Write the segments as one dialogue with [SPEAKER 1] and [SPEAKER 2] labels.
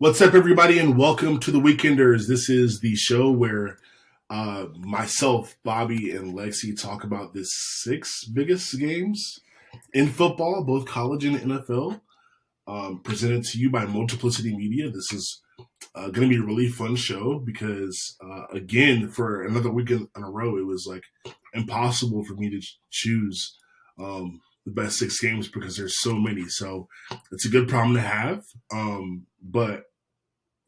[SPEAKER 1] What's up, everybody, and welcome to the Weekenders. This is the show where myself, Bobby, and Lexi talk about the six biggest games in football, both college and NFL, presented to you by Multiplicity Media. This is going to be a really fun show because, again, for another weekend in a row, it was like impossible for me to choose the best six games because there's so many. So it's a good problem to have. But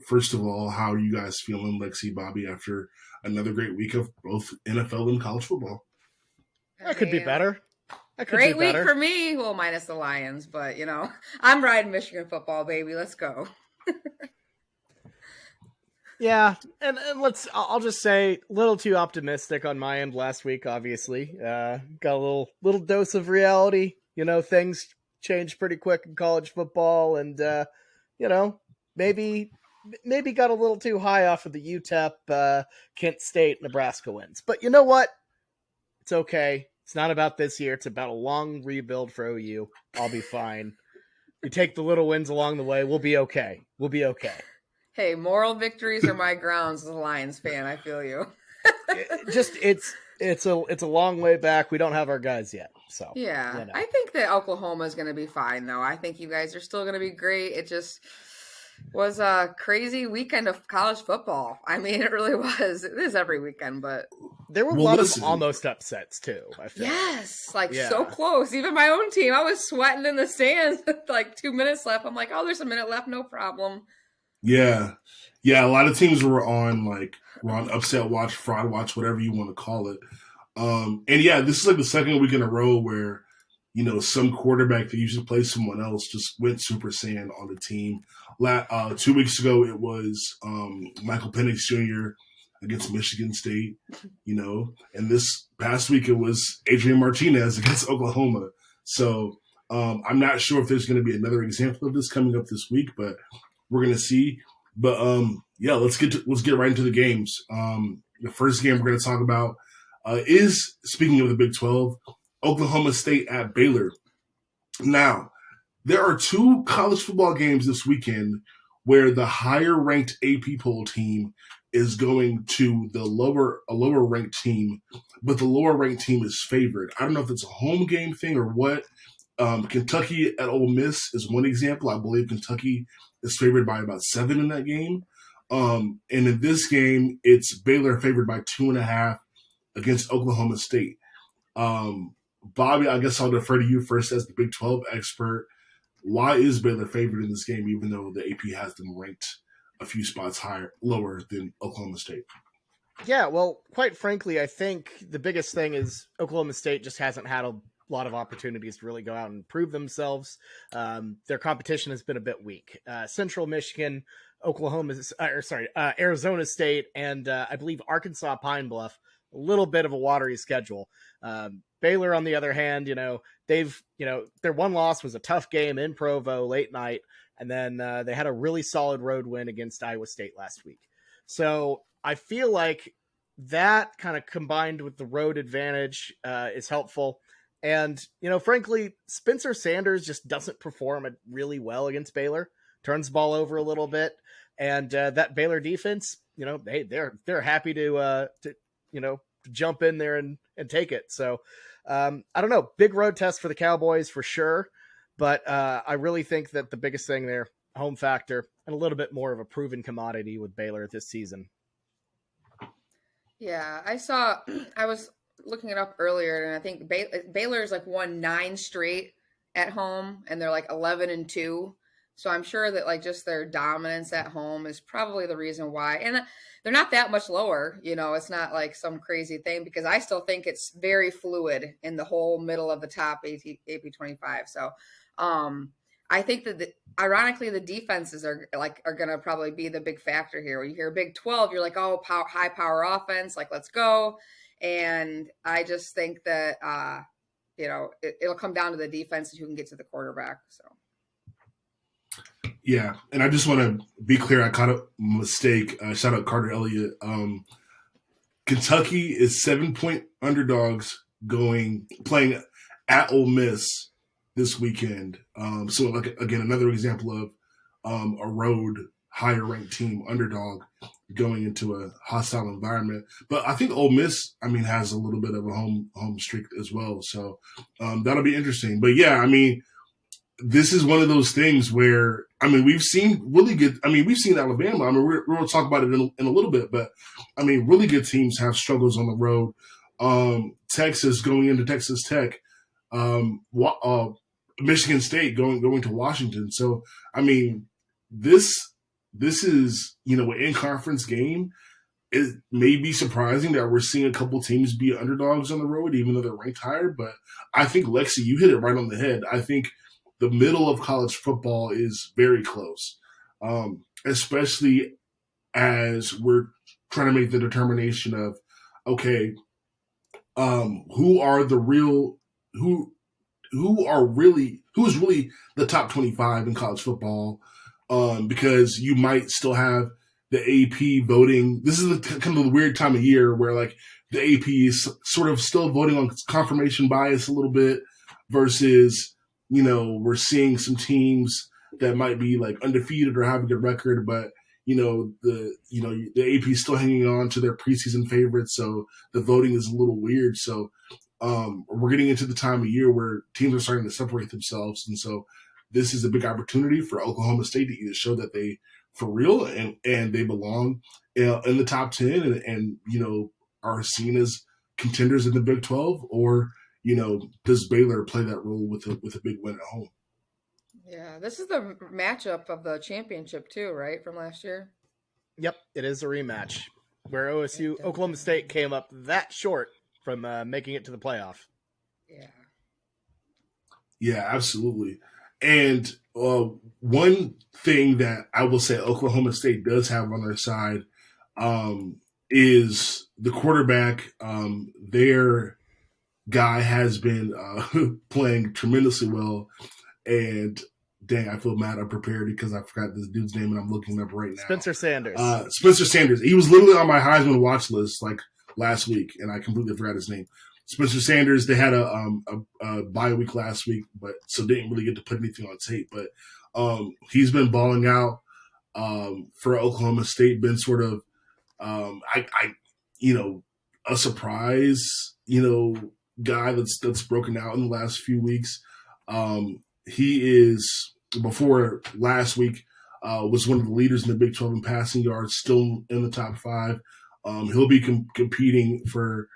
[SPEAKER 1] first of all, how are you guys feeling, Lexi, Bobby, after another great week of both NFL and college football?
[SPEAKER 2] That could be better.
[SPEAKER 3] Great week for me. Well, minus the Lions, but I'm riding Michigan football, baby. Let's go.
[SPEAKER 2] Yeah, and I'll just say, a little too optimistic on my end last week, obviously. Got a little dose of reality. Things change pretty quick in college football, and, maybe got a little too high off of the UTEP, Kent State, Nebraska wins. But you know what? It's okay. It's not about this year. It's about a long rebuild for OU. I'll be fine. You take the little wins along the way. We'll be okay.
[SPEAKER 3] Hey, moral victories are my grounds as a Lions fan. I feel you.
[SPEAKER 2] It's a long way back. We don't have our guys yet. So
[SPEAKER 3] yeah, I think that Oklahoma is going to be fine, though. I think you guys are still going to be great. It just was a crazy weekend of college football. I mean, it really was. It is every weekend, but
[SPEAKER 2] there were a lot of almost upsets too. I feel
[SPEAKER 3] so close. Even my own team, I was sweating in the stands with like 2 minutes left. I'm like, oh, there's a minute left, no problem.
[SPEAKER 1] Yeah. A lot of teams were on upset watch, fraud watch, whatever you want to call it. And yeah, this is like the second week in a row where some quarterback that usually plays someone else just went Super Saiyan on the team. 2 weeks ago, it was Michael Penix Jr. against Michigan State, and this past week it was Adrian Martinez against Oklahoma. So I'm not sure if there's going to be another example of this coming up this week, but we're going to see. But let's get right into the games. The first game we're going to talk about is, speaking of the Big 12, Oklahoma State at Baylor. Now, there are two college football games this weekend where the higher-ranked AP poll team is going to a lower-ranked team, but the lower-ranked team is favored. I don't know if it's a home game thing or what. Kentucky at Ole Miss is one example. I believe Kentucky is favored by about 7 in that game. And in this game, it's Baylor favored by 2.5 against Oklahoma State. Bobby, I guess I'll defer to you first as the Big 12 expert. Why is Baylor favored in this game, even though the AP has them ranked a few spots lower than Oklahoma State?
[SPEAKER 2] Yeah, well, quite frankly, I think the biggest thing is Oklahoma State just hasn't had a lot of opportunities to really go out and prove themselves. Their competition has been a bit weak. Central Michigan, Arizona State, and I believe Arkansas Pine Bluff, a little bit of a watery schedule. Baylor, on the other hand, their one loss was a tough game in Provo late night, and then they had a really solid road win against Iowa State last week. So I feel like that kind of combined with the road advantage is helpful. And, frankly, Spencer Sanders just doesn't perform really well against Baylor, turns the ball over a little bit. And that Baylor defense, they're happy to jump in there and take it. So I don't know, big road test for the Cowboys for sure. But I really think that the biggest thing there, home factor, and a little bit more of a proven commodity with Baylor this season.
[SPEAKER 3] Yeah, I was looking it up earlier, and I think Baylor's won 9 straight at home, and they're 11-2. So I'm sure that just their dominance at home is probably the reason why. And they're not that much lower, it's not some crazy thing, because I still think it's very fluid in the whole middle of the top AP 25. So I think that ironically the defenses are going to probably be the big factor here. When you hear Big 12, you're high power offense, let's go. And I just think that it'll come down to the defense and who can get to the quarterback. So.
[SPEAKER 1] Yeah, and I just want to be clear. I caught a mistake. Shout out Carter Elliott. Kentucky is 7-point underdogs playing at Ole Miss this weekend. So again, another example of a road higher ranked team, underdog, going into a hostile environment. But I think Ole Miss, I mean, has a little bit of a home streak as well. So that'll be interesting. But yeah, I mean, this is one of those things where, I mean, we've seen really good. I mean, we've seen Alabama. I mean, we're going to talk about it in a little bit, but I mean, really good teams have struggles on the road. Texas going into Texas Tech, Michigan State going to Washington. So, I mean, this is, you know, an in-conference game. It may be surprising that we're seeing a couple teams be underdogs on the road, even though they're ranked higher. But I think, Lexi, you hit it right on the head. I think the middle of college football is very close, especially as we're trying to make the determination of, okay, who is really the top 25 in college football, because you might still have the AP voting. This is kind of the weird time of year where like the AP is sort of still voting on confirmation bias a little bit versus, you know, we're seeing some teams that might be like undefeated or have a good record, but the AP is still hanging on to their preseason favorites, so the voting is a little weird. So we're getting into the time of year where teams are starting to separate themselves, and so this is a big opportunity for Oklahoma State to either show that they for real and they belong in the top 10 and you know are seen as contenders in the Big 12, or does Baylor play that role with a big win at home?
[SPEAKER 3] Yeah, this is the matchup of the championship too, right, from last year?
[SPEAKER 2] Yep, it is a rematch where Oklahoma State came up that short from making it to the playoff.
[SPEAKER 1] Yeah, absolutely. And one thing that I will say Oklahoma State does have on their side is the quarterback. Their guy has been playing tremendously well, and dang, I feel mad unprepared because I forgot this dude's name and I'm looking him up right now.
[SPEAKER 2] Spencer Sanders.
[SPEAKER 1] Spencer Sanders. He was literally on my Heisman watch list like last week, and I completely forgot his name. Spencer Sanders. They had a bye week last week, but so didn't really get to put anything on tape. But he's been balling out for Oklahoma State. Been sort of a surprise guy that's broken out in the last few weeks. He is, before last week, was one of the leaders in the Big 12 in passing yards, still in the top 5. He'll be competing for.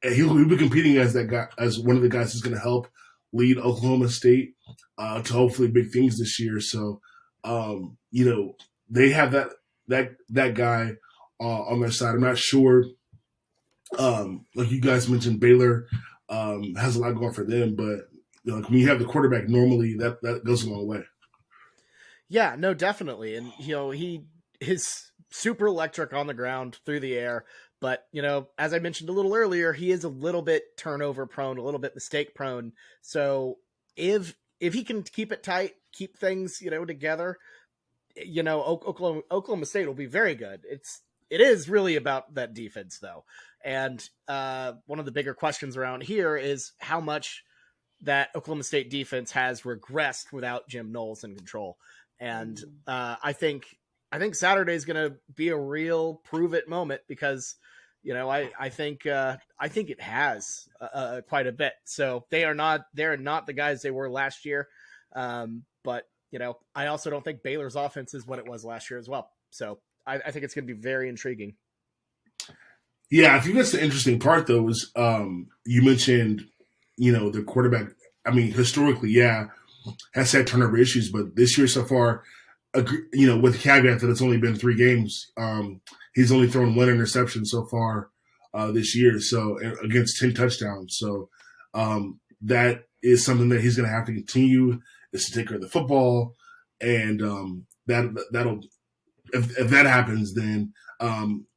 [SPEAKER 1] He'll be competing as that guy, as one of the guys who's going to help lead Oklahoma State to hopefully big things this year. So, they have that guy on their side. I'm not sure. Like you guys mentioned, Baylor has a lot going for them, but when you have the quarterback, normally that goes a long way.
[SPEAKER 2] Yeah, no, definitely. And, he's super electric on the ground, through the air. But, as I mentioned a little earlier, he is a little bit turnover prone, a little bit mistake prone. So if he can keep it tight, keep things, together, Oklahoma State will be very good. It is really about that defense, though. And one of the bigger questions around here is how much that Oklahoma State defense has regressed without Jim Knowles in control. And I think Saturday is going to be a real prove it moment because, I think it has quite a bit. So they're not the guys they were last year. But I also don't think Baylor's offense is what it was last year as well. So I think it's going to be very intriguing.
[SPEAKER 1] Yeah, I think that's the interesting part, though, is you mentioned, the quarterback. I mean, historically, has had turnover issues, but this year so far, with the caveat that it's only been 3 games, he's only thrown 1 interception so far this year, so against 10 touchdowns. So that is something that he's going to have to continue, is to take care of the football, and that'll if that happens, then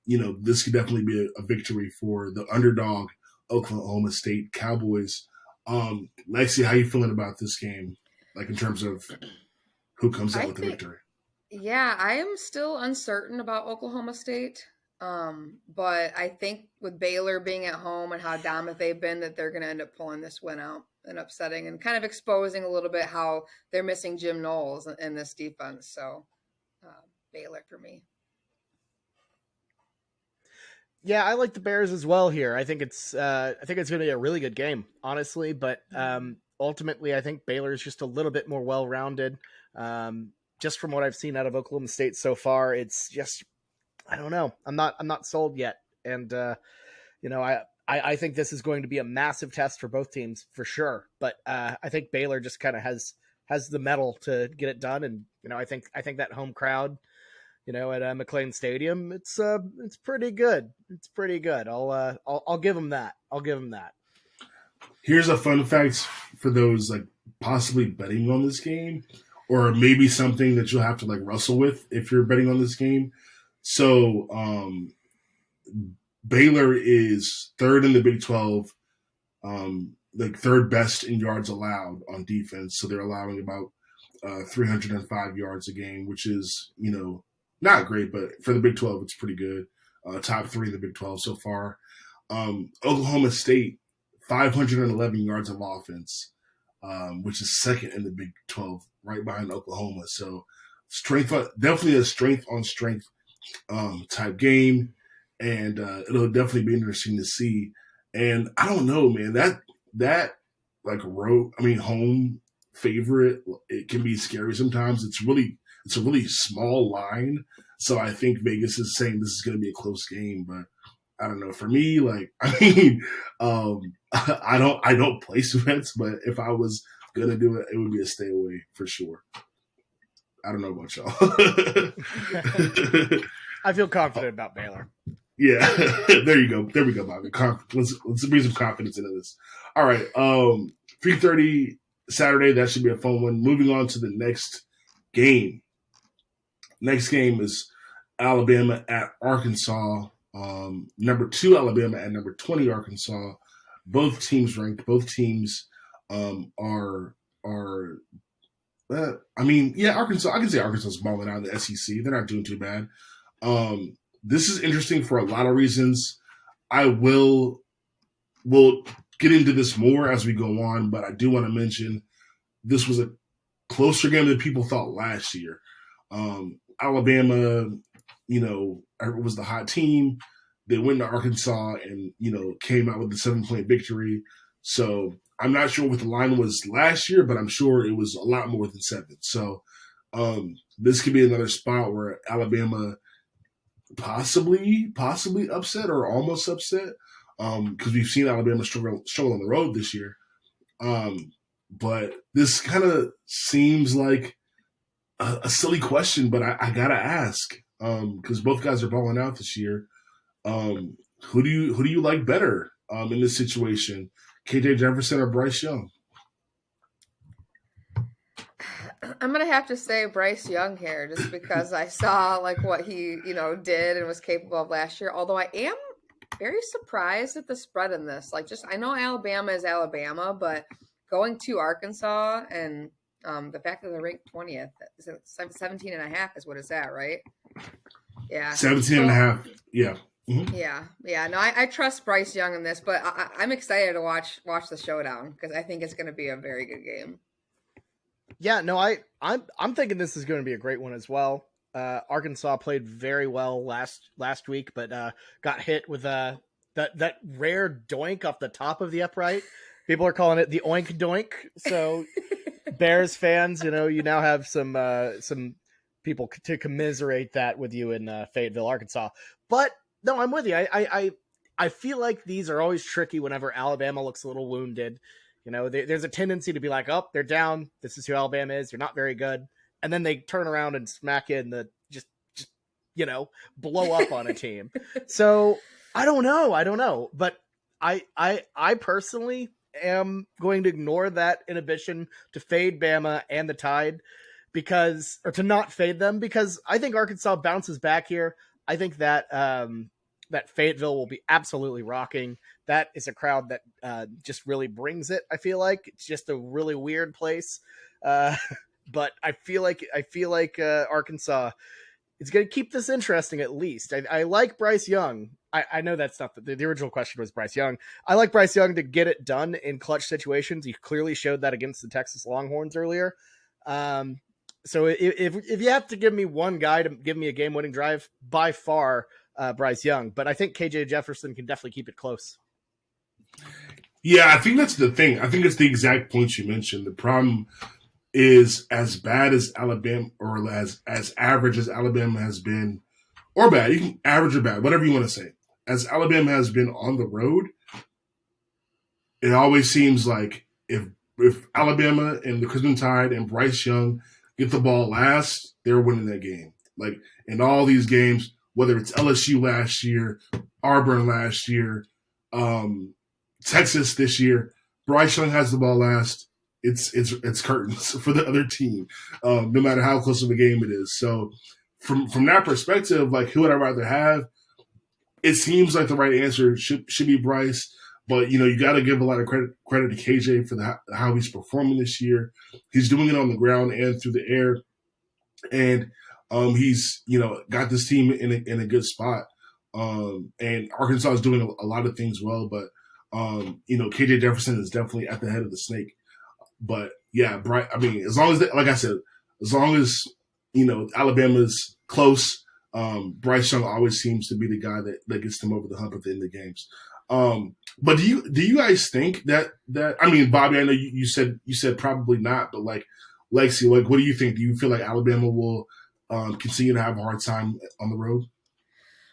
[SPEAKER 1] this could definitely be a victory for the underdog Oklahoma State Cowboys. Lexi, how you feeling about this game? Like in terms of who comes out with the victory?
[SPEAKER 3] Yeah, I am still uncertain about Oklahoma State. But I think with Baylor being at home and how dominant they've been, that they're going to end up pulling this win out and upsetting and kind of exposing a little bit how they're missing Jim Knowles in this defense. So Baylor for me.
[SPEAKER 2] Yeah, I like the Bears as well here. I think it's going to be a really good game, honestly. But ultimately, I think Baylor is just a little bit more well-rounded. Just from what I've seen out of Oklahoma State so far, it's just I don't know. I'm not sold yet, and I think this is going to be a massive test for both teams for sure. But I think Baylor just kind of has the mettle to get it done, and I think that home crowd, at McLean Stadium, it's pretty good. It's pretty good. I'll give them that. I'll give them that.
[SPEAKER 1] Here's a fun fact for those like possibly betting on this game, or maybe something that you'll have to like wrestle with if you're betting on this game. So Baylor is third in the Big 12, like third best in yards allowed on defense. So they're allowing about 305 yards a game, which is, not great, but for the Big 12, it's pretty good. Top 3 in the Big 12 so far. Oklahoma State, 511 yards of offense, which is second in the Big 12, right behind Oklahoma. So definitely a strength on strength type game, and it'll definitely be interesting to see. And I don't know, man, that like home favorite, it can be scary sometimes. It's a really small line, so I think Vegas is saying this is going to be a close game, but I don't know. For me, I don't place bets, but if I was gonna do it, it would be a stay away for sure. I don't know about y'all.
[SPEAKER 2] I feel confident about Baylor.
[SPEAKER 1] Yeah, there you go. There we go, Bobby. Let's bring some confidence into this. All right, 3:30 Saturday. That should be a fun one. Moving on to the next game. Next game is Alabama at Arkansas. Number 2 Alabama and number 20 Arkansas. Both teams ranked. Both teams are. Arkansas. I can say Arkansas is balling out in the SEC. They're not doing too bad. This is interesting for a lot of reasons. We'll get into this more as we go on, but I do want to mention this was a closer game than people thought last year. Alabama, was the hot team. They went to Arkansas and, came out with the 7-point victory. So I'm not sure what the line was last year, but I'm sure it was a lot more than 7. So this could be another spot where Alabama possibly upset or almost upset, because we've seen Alabama struggle on the road this year. But this kind of seems like a silly question, but I gotta ask, because both guys are balling out this year. Who do you like better in this situation, KJ Jefferson or Bryce Young?
[SPEAKER 3] I'm gonna have to say Bryce Young here, just because I saw like what he did and was capable of last year. Although I am very surprised at the spread in this. I know Alabama is Alabama, but going to Arkansas and the fact that they're ranked 20th, 17.5 is what it's at, right? Yeah,
[SPEAKER 1] 17.5. Yeah.
[SPEAKER 3] Mm-hmm. Yeah. No, I trust Bryce Young in this, but I'm excited to watch the showdown because I think it's going to be a very good game.
[SPEAKER 2] Yeah, no, I'm thinking this is going to be a great one as well. Arkansas played very well last week, but got hit with that rare doink off the top of the upright. People are calling it the oink doink. So Bears fans, you now have some people to commiserate that with you in Fayetteville, Arkansas. But no, I'm with you. I feel like these are always tricky whenever Alabama looks a little wounded. There's a tendency to be like, oh, they're down. This is who Alabama is. They're not very good. And then they turn around and smack in the just blow up on a team. So I don't know. But I personally am going to ignore that inhibition to fade Bama and the Tide or to not fade them, because I think Arkansas bounces back here. I think that that Fayetteville will be absolutely rocking. That is a crowd that just really brings it. I feel like it's just a really weird place. But I feel like Arkansas is going to keep this interesting at least. I like Bryce Young. I know that's not the original question was Bryce Young. I like Bryce Young to get it done in clutch situations. He clearly showed that against the Texas Longhorns earlier. So if you have to give me one guy to give me a game-winning drive, by far Bryce Young. But I think KJ Jefferson can definitely keep it close.
[SPEAKER 1] Yeah, I think that's the thing. I think it's the exact points you mentioned. The problem is as bad as Alabama, or as average as Alabama has been, or bad, you can average or bad, whatever you want to say. As Alabama has been on the road, it always seems like if Alabama and the Crimson Tide and Bryce Young get the ball last, they're winning that game. Like in all these games, whether it's LSU last year, Auburn last year, Texas this year, Bryce Young has the ball last. It's curtains for the other team, no matter how close of a game it is. So from that perspective, like who would I rather have? It seems like the right answer should be Bryce, but you got to give a lot of credit to KJ for how he's performing this year. He's doing it on the ground and through the air, and he's got this team in a good spot. And Arkansas is doing a lot of things well, but KJ Jefferson is definitely at the head of the snake. But yeah, as long as like I said, as long as Alabama's close, Bryce Young always seems to be the guy that gets them over the hump at the end of the games. But do you guys think that Bobby, I know you said probably not, but like Lexi, like what do you think? Do you feel like Alabama will continue to have a hard time on the road?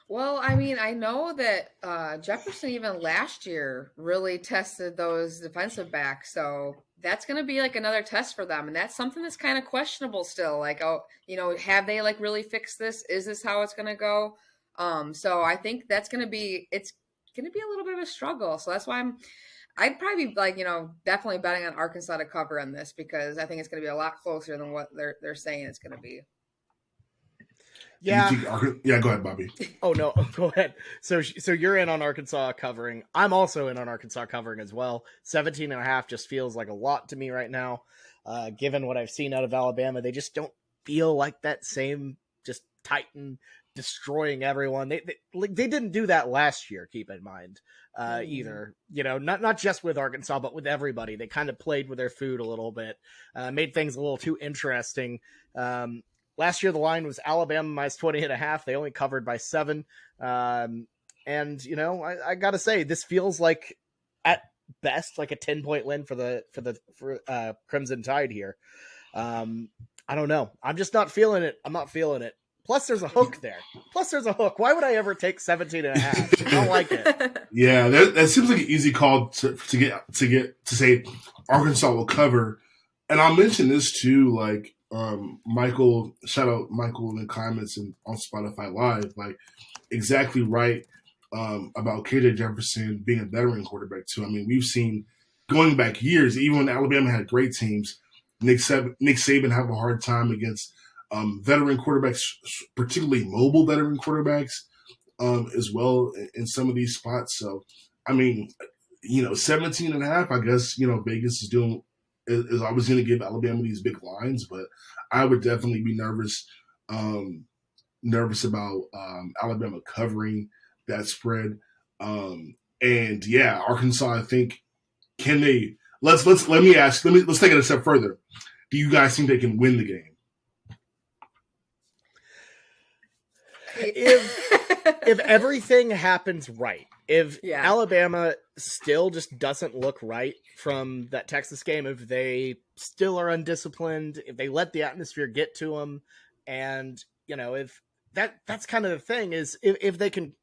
[SPEAKER 3] Well, I mean, I know that Jefferson even last year really tested those defensive backs, so that's going to be like another test for them, and that's something that's kind of questionable still. Like, have they like really fixed this? Is this how it's going to go? So I think it's going to be a little bit of a struggle. So that's why I'd probably be like, definitely betting on Arkansas to cover in this, because I think it's going to be a lot closer than what they're saying it's going to be.
[SPEAKER 2] Yeah.
[SPEAKER 1] Go ahead, Bobby.
[SPEAKER 2] Oh no, go ahead. So you're in on Arkansas covering. I'm also in on Arkansas covering as well. 17.5 just feels like a lot to me right now. Given what I've seen out of Alabama, they just don't feel like that same just Titan destroying everyone. They didn't do that last year, keep in mind, either. Not just with Arkansas, but with everybody. They kind of played with their food a little bit, made things a little too interesting. Last year, the line was Alabama minus 20.5. They only covered by 7. And, I got to say, this feels like, at best, like a 10-point win for Crimson Tide here. I don't know. I'm just not feeling it. I'm not feeling it. Plus, there's a hook there. Why would I ever take 17.5? I don't like it.
[SPEAKER 1] Yeah, that seems like an easy call to say Arkansas will cover. And I'll mention this too, like, Michael, shout out Michael in the comments and on Spotify Live, like exactly right about KJ Jefferson being a veteran quarterback too. I mean, we've seen going back years, even when Alabama had great teams, Nick Saban have a hard time against veteran quarterbacks, particularly mobile veteran quarterbacks, as well in some of these spots. So, I mean, 17.5, I guess, Vegas is always going to give Alabama these big lines, but I would definitely be nervous about Alabama covering that spread. And yeah, Arkansas, I think, can they? Let's take it a step further. Do you guys think they can win the game?
[SPEAKER 2] If everything happens right, if Alabama still just doesn't look right from that Texas game, if they still are undisciplined, if they let the atmosphere get to them, and if that's kind of the thing is if they can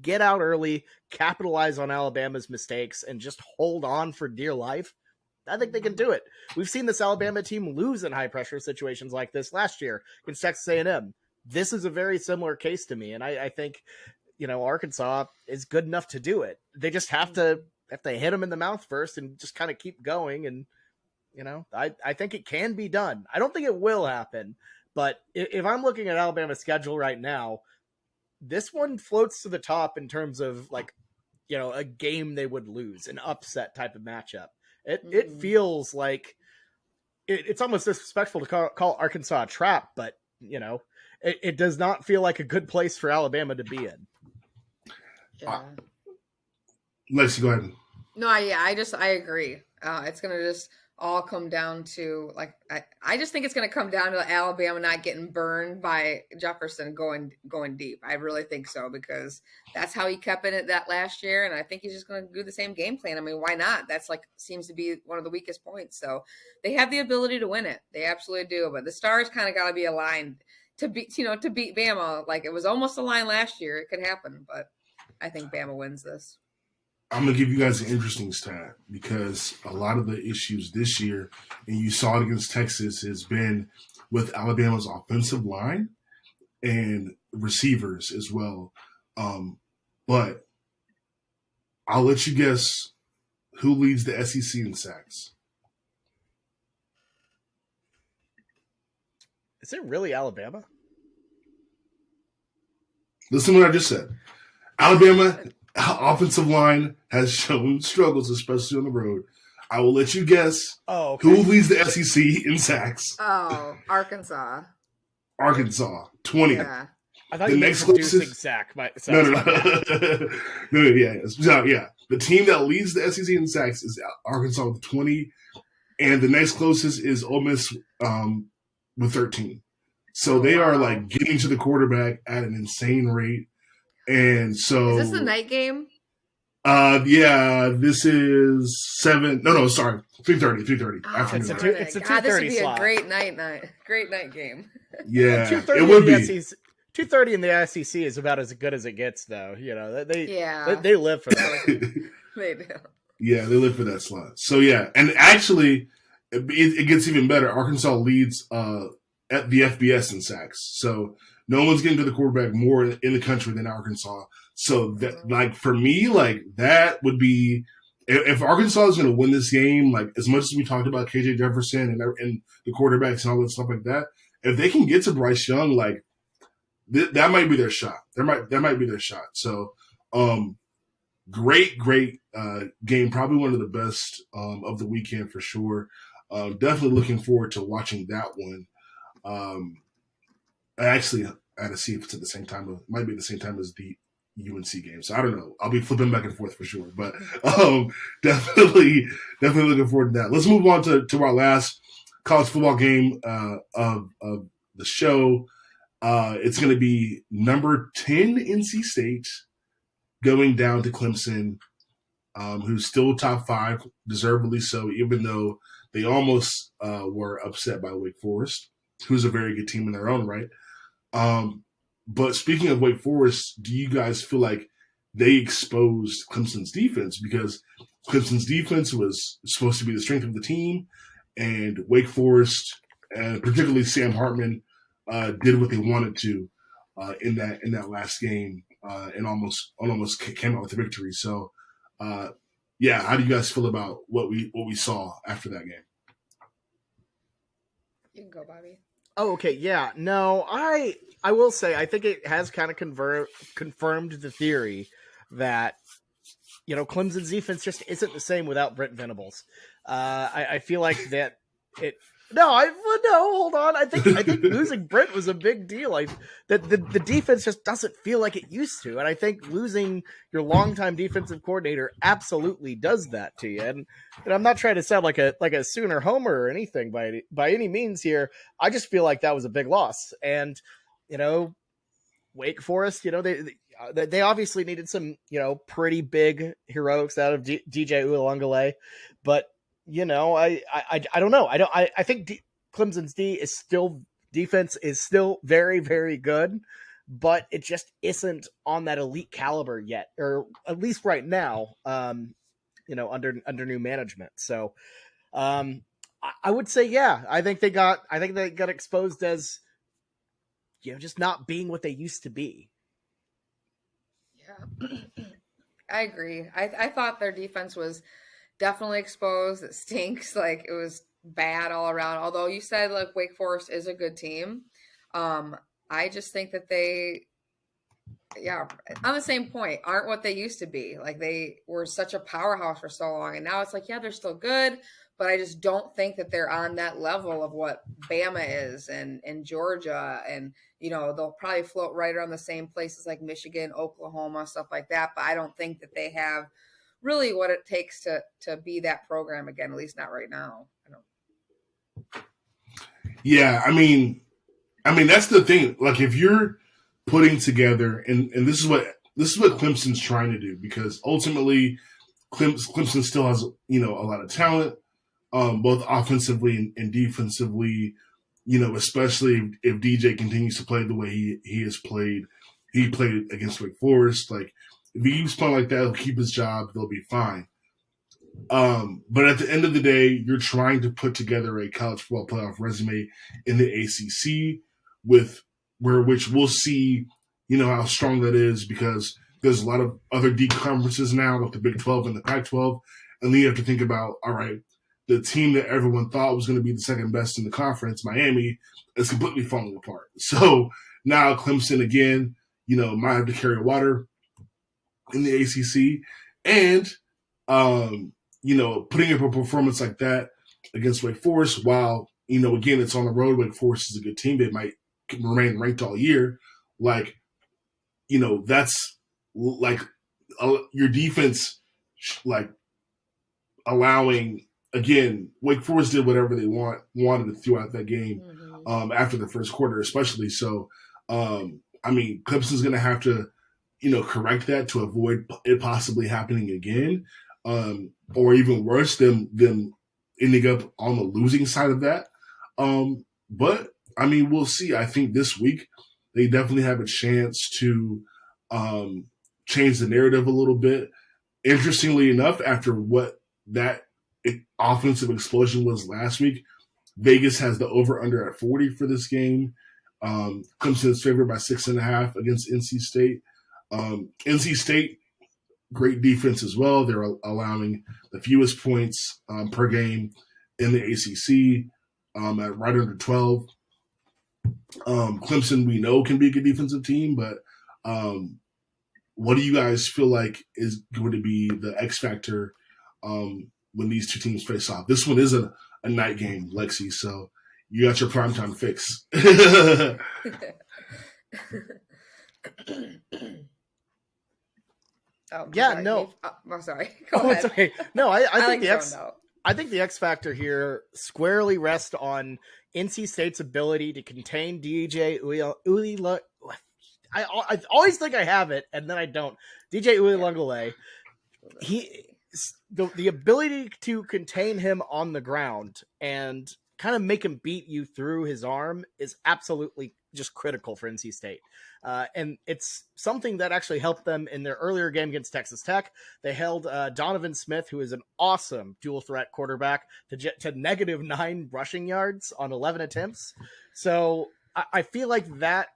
[SPEAKER 2] get out early, capitalize on Alabama's mistakes, and just hold on for dear life, I think they can do it. We've seen this Alabama team lose in high pressure situations like this last year against Texas A&M. This is a very similar case to me, and I think Arkansas is good enough to do it. They just have to hit them in the mouth first and just kind of keep going. And I think it can be done. I don't think it will happen, but if I'm looking at Alabama's schedule right now, this one floats to the top in terms of a game they would lose, an upset type of matchup. It feels like it's almost disrespectful to call Arkansas a trap, but it does not feel like a good place for Alabama to be in.
[SPEAKER 1] Lexi, go ahead.
[SPEAKER 3] No, I agree. It's going to just all come down to like I just think it's going to come down to Alabama not getting burned by Jefferson going deep. I really think so, because that's how he kept it that last year, and I think he's just going to do the same game plan. I mean, why not? That's like seems to be one of the weakest points. So they have the ability to win it. They absolutely do. But the stars kind of got to be aligned to beat Bama. Like it was almost a line last year. It could happen, but I think Bama wins this.
[SPEAKER 1] I'm going to give you guys an interesting stat, because a lot of the issues this year, and you saw it against Texas, has been with Alabama's offensive line and receivers as well. But I'll let you guess who leads the SEC in sacks.
[SPEAKER 2] Is it really Alabama?
[SPEAKER 1] Listen to what I just said. Alabama offensive line has shown struggles, especially on the road. I will let you guess who leads the SEC in sacks.
[SPEAKER 3] Oh, Arkansas.
[SPEAKER 1] Arkansas, 20.
[SPEAKER 3] Yeah.
[SPEAKER 2] I thought
[SPEAKER 1] The
[SPEAKER 2] you were
[SPEAKER 1] next
[SPEAKER 2] introducing
[SPEAKER 1] closest-
[SPEAKER 2] sack.
[SPEAKER 1] No, yeah. The team that leads the SEC in sacks is Arkansas with 20, and the next closest is Ole Miss with 13. So they are like getting to the quarterback at an insane rate. And so
[SPEAKER 3] Is this the night game?
[SPEAKER 1] Yeah, this is 3:30 afternoon.
[SPEAKER 2] It's a
[SPEAKER 3] God, this would
[SPEAKER 2] 2:30
[SPEAKER 3] be
[SPEAKER 2] slot.
[SPEAKER 3] A great night game.
[SPEAKER 1] Yeah,
[SPEAKER 2] 2:30
[SPEAKER 1] it would
[SPEAKER 2] in
[SPEAKER 1] be.
[SPEAKER 2] the SEC 2:30 in the SEC is about as good as it gets, though. You know,
[SPEAKER 3] Yeah.
[SPEAKER 2] they live for that.
[SPEAKER 3] They do.
[SPEAKER 1] Yeah, they live for that slot. So yeah, and actually, it gets even better. Arkansas leads at the FBS in sacks. So no one's getting to the quarterback more in the country than Arkansas. So that, like, for me, like, that would be, if Arkansas is going to win this game, like, as much as we talked about KJ Jefferson and the quarterbacks and all that stuff like that, if they can get to Bryce Young, like, that might be their shot. That might be their shot. So, great game. Probably one of the best of the weekend for sure. Definitely looking forward to watching that one. I actually had to see if it's at the same time. It might be at the same time as the UNC game. So I don't know. I'll be flipping back and forth for sure. But definitely looking forward to that. Let's move on to our last college football game of the show. It's going to be number 10 NC State going down to Clemson, who's still top 5, deservedly so, even though they almost were upset by Wake Forest, who's a very good team in their own right. But speaking of Wake Forest, do you guys feel like they exposed Clemson's defense? Because Clemson's defense was supposed to be the strength of the team, and Wake Forest, and particularly Sam Hartman, did what they wanted to in that last game, and almost came out with a victory. So, yeah, how do you guys feel about what we saw after that game?
[SPEAKER 3] You can go, Bobby.
[SPEAKER 2] Oh, okay. Yeah. No, I will say I think it has kind of confirmed the theory that, you know, Clemson's defense just isn't the same without Brent Venables. I feel like that it. No, hold on. I think losing Brent was a big deal. That the defense just doesn't feel like it used to, and I think losing your longtime defensive coordinator absolutely does that to you. And I'm not trying to sound like a Sooner homer or anything by any means here. I just feel like that was a big loss. And you know, Wake Forest, you know, they obviously needed some, you know, pretty big heroics out of DJ Uiagalelei, but you know, I don't know. I think Clemson's defense is still very, very good, but it just isn't on that elite caliber yet, or at least right now, you know, under new management. So, I would say, yeah, I think they got exposed as, you know, just not being what they used to be.
[SPEAKER 3] Yeah, I agree. I thought their defense was definitely exposed. It stinks. Like, it was bad all around. Although you said, like, Wake Forest is a good team. I just think that they, yeah, on the same point, aren't what they used to be. Like, they were such a powerhouse for so long. And now it's like, yeah, they're still good, but I just don't think that they're on that level of what Bama is and Georgia. And, you know, they'll probably float right around the same places like Michigan, Oklahoma, stuff like that. But I don't think that they have really what it takes to be that program again, at least not right now.
[SPEAKER 1] Yeah, I mean that's the thing. Like if you're putting together, and this is what Clemson's trying to do, because ultimately Clemson still has a lot of talent, both offensively and defensively. Especially if DJ continues to play the way he has played. He played against Wake Forest. Like if he keeps playing like that, he'll keep his job. They'll be fine. But at the end of the day, you're trying to put together a college football playoff resume in the ACC which we'll see, how strong that is, because there's a lot of other deep conferences now, like the Big 12 and the Pac 12. And then you have to think about, all right, the team that everyone thought was going to be the second best in the conference, Miami, is completely falling apart. So now Clemson again, might have to carry water in the ACC. And, putting up a performance like that against Wake Forest, while, again, it's on the road, Wake Forest is a good team. They might remain ranked all year. Like, that's like your defense, like allowing, again, Wake Forest did whatever they wanted throughout that game, after the first quarter, especially. So, Clemson's going to have to, correct that to avoid it possibly happening again, or even worse, them ending up on the losing side of that. But we'll see. I think this week they definitely have a chance to change the narrative a little bit. Interestingly enough, after what that offensive explosion was last week, Vegas has the over-under at 40 for this game. Clemson is favored by 6.5 against NC State. NC State, great defense as well. They're allowing the fewest points per game in the ACC, at right under 12. Clemson, we know, can be a good defensive team, but what do you guys feel like is going to be the X factor when these two teams face off? This one is a night game, Lexi, so you got your primetime fix.
[SPEAKER 3] I'm sorry. Go ahead.
[SPEAKER 2] It's okay. No, I think the X factor here squarely rests on NC State's ability to contain DJ Uiagalelei. I always think I have it, and then I don't. DJ Uiagalelei. The ability to contain him on the ground and kind of make him beat you through his arm is absolutely just critical for NC State. And it's something that actually helped them in their earlier game against Texas Tech. They held Donovan Smith, who is an awesome dual threat quarterback, to -9 rushing yards on 11 attempts. So I feel like that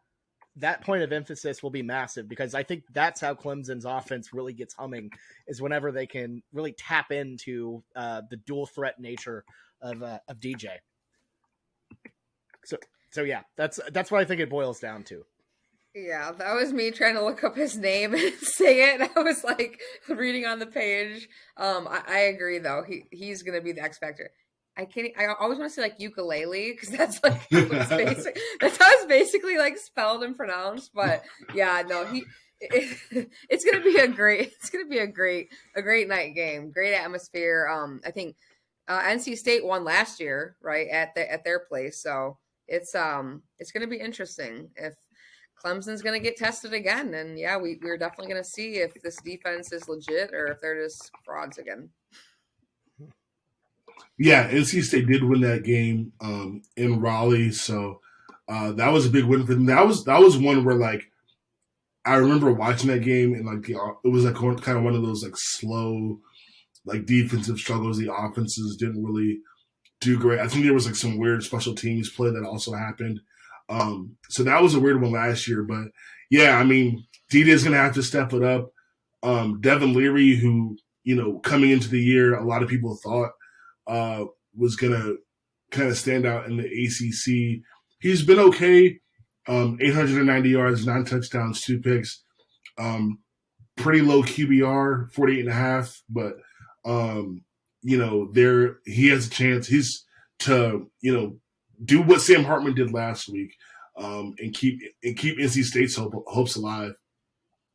[SPEAKER 2] point of emphasis will be massive, because I think that's how Clemson's offense really gets humming, is whenever they can really tap into the dual threat nature of DJ. So yeah, that's what I think it boils down to.
[SPEAKER 3] Yeah, that was me trying to look up his name and say it. I was like reading on the page. I agree though. He's gonna be the X factor. I always want to say like ukulele, because that's like that's how it's basically like spelled and pronounced. But yeah, no, it's gonna be a great night game. Great atmosphere. I think NC State won last year, right, at their place. So it's gonna be interesting if Clemson's going to get tested again. And yeah, we're definitely going to see if this defense is legit or if they're just frauds again.
[SPEAKER 1] Yeah, NC State did win that game in Raleigh, so that was a big win for them. That was one where, like, I remember watching that game, and like it was like kind of one of those like slow, like defensive struggles. The offenses didn't really do great. I think there was like some weird special teams play that also happened. So that was a weird one last year, but yeah, DJ is going to have to step it up. Devin Leary, who, coming into the year, a lot of people thought, was going to kind of stand out in the ACC. He's been okay. 890 yards, 9 touchdowns, 2 picks. Pretty low QBR, 48.5, but, he has a chance. He's to, do what Sam Hartman did last week, and keep NC State's hopes alive.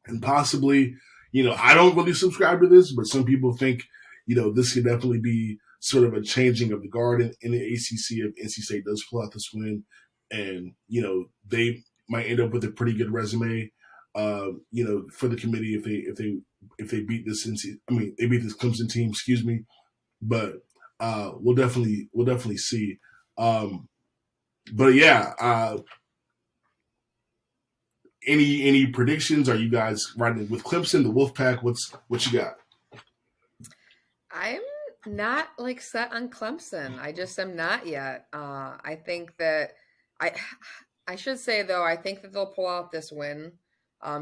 [SPEAKER 1] And possibly, I don't really subscribe to this, but some people think, this could definitely be sort of a changing of the guard in the ACC if NC State does pull out this win, and they might end up with a pretty good resume. For the committee if they beat this they beat this Clemson team, excuse me. But we'll definitely see. But yeah, any predictions? Are you guys riding with Clemson, the Wolfpack? What you got?
[SPEAKER 3] I'm not set on Clemson. I just am not yet. I think that I should say though, I think that they'll pull out this win.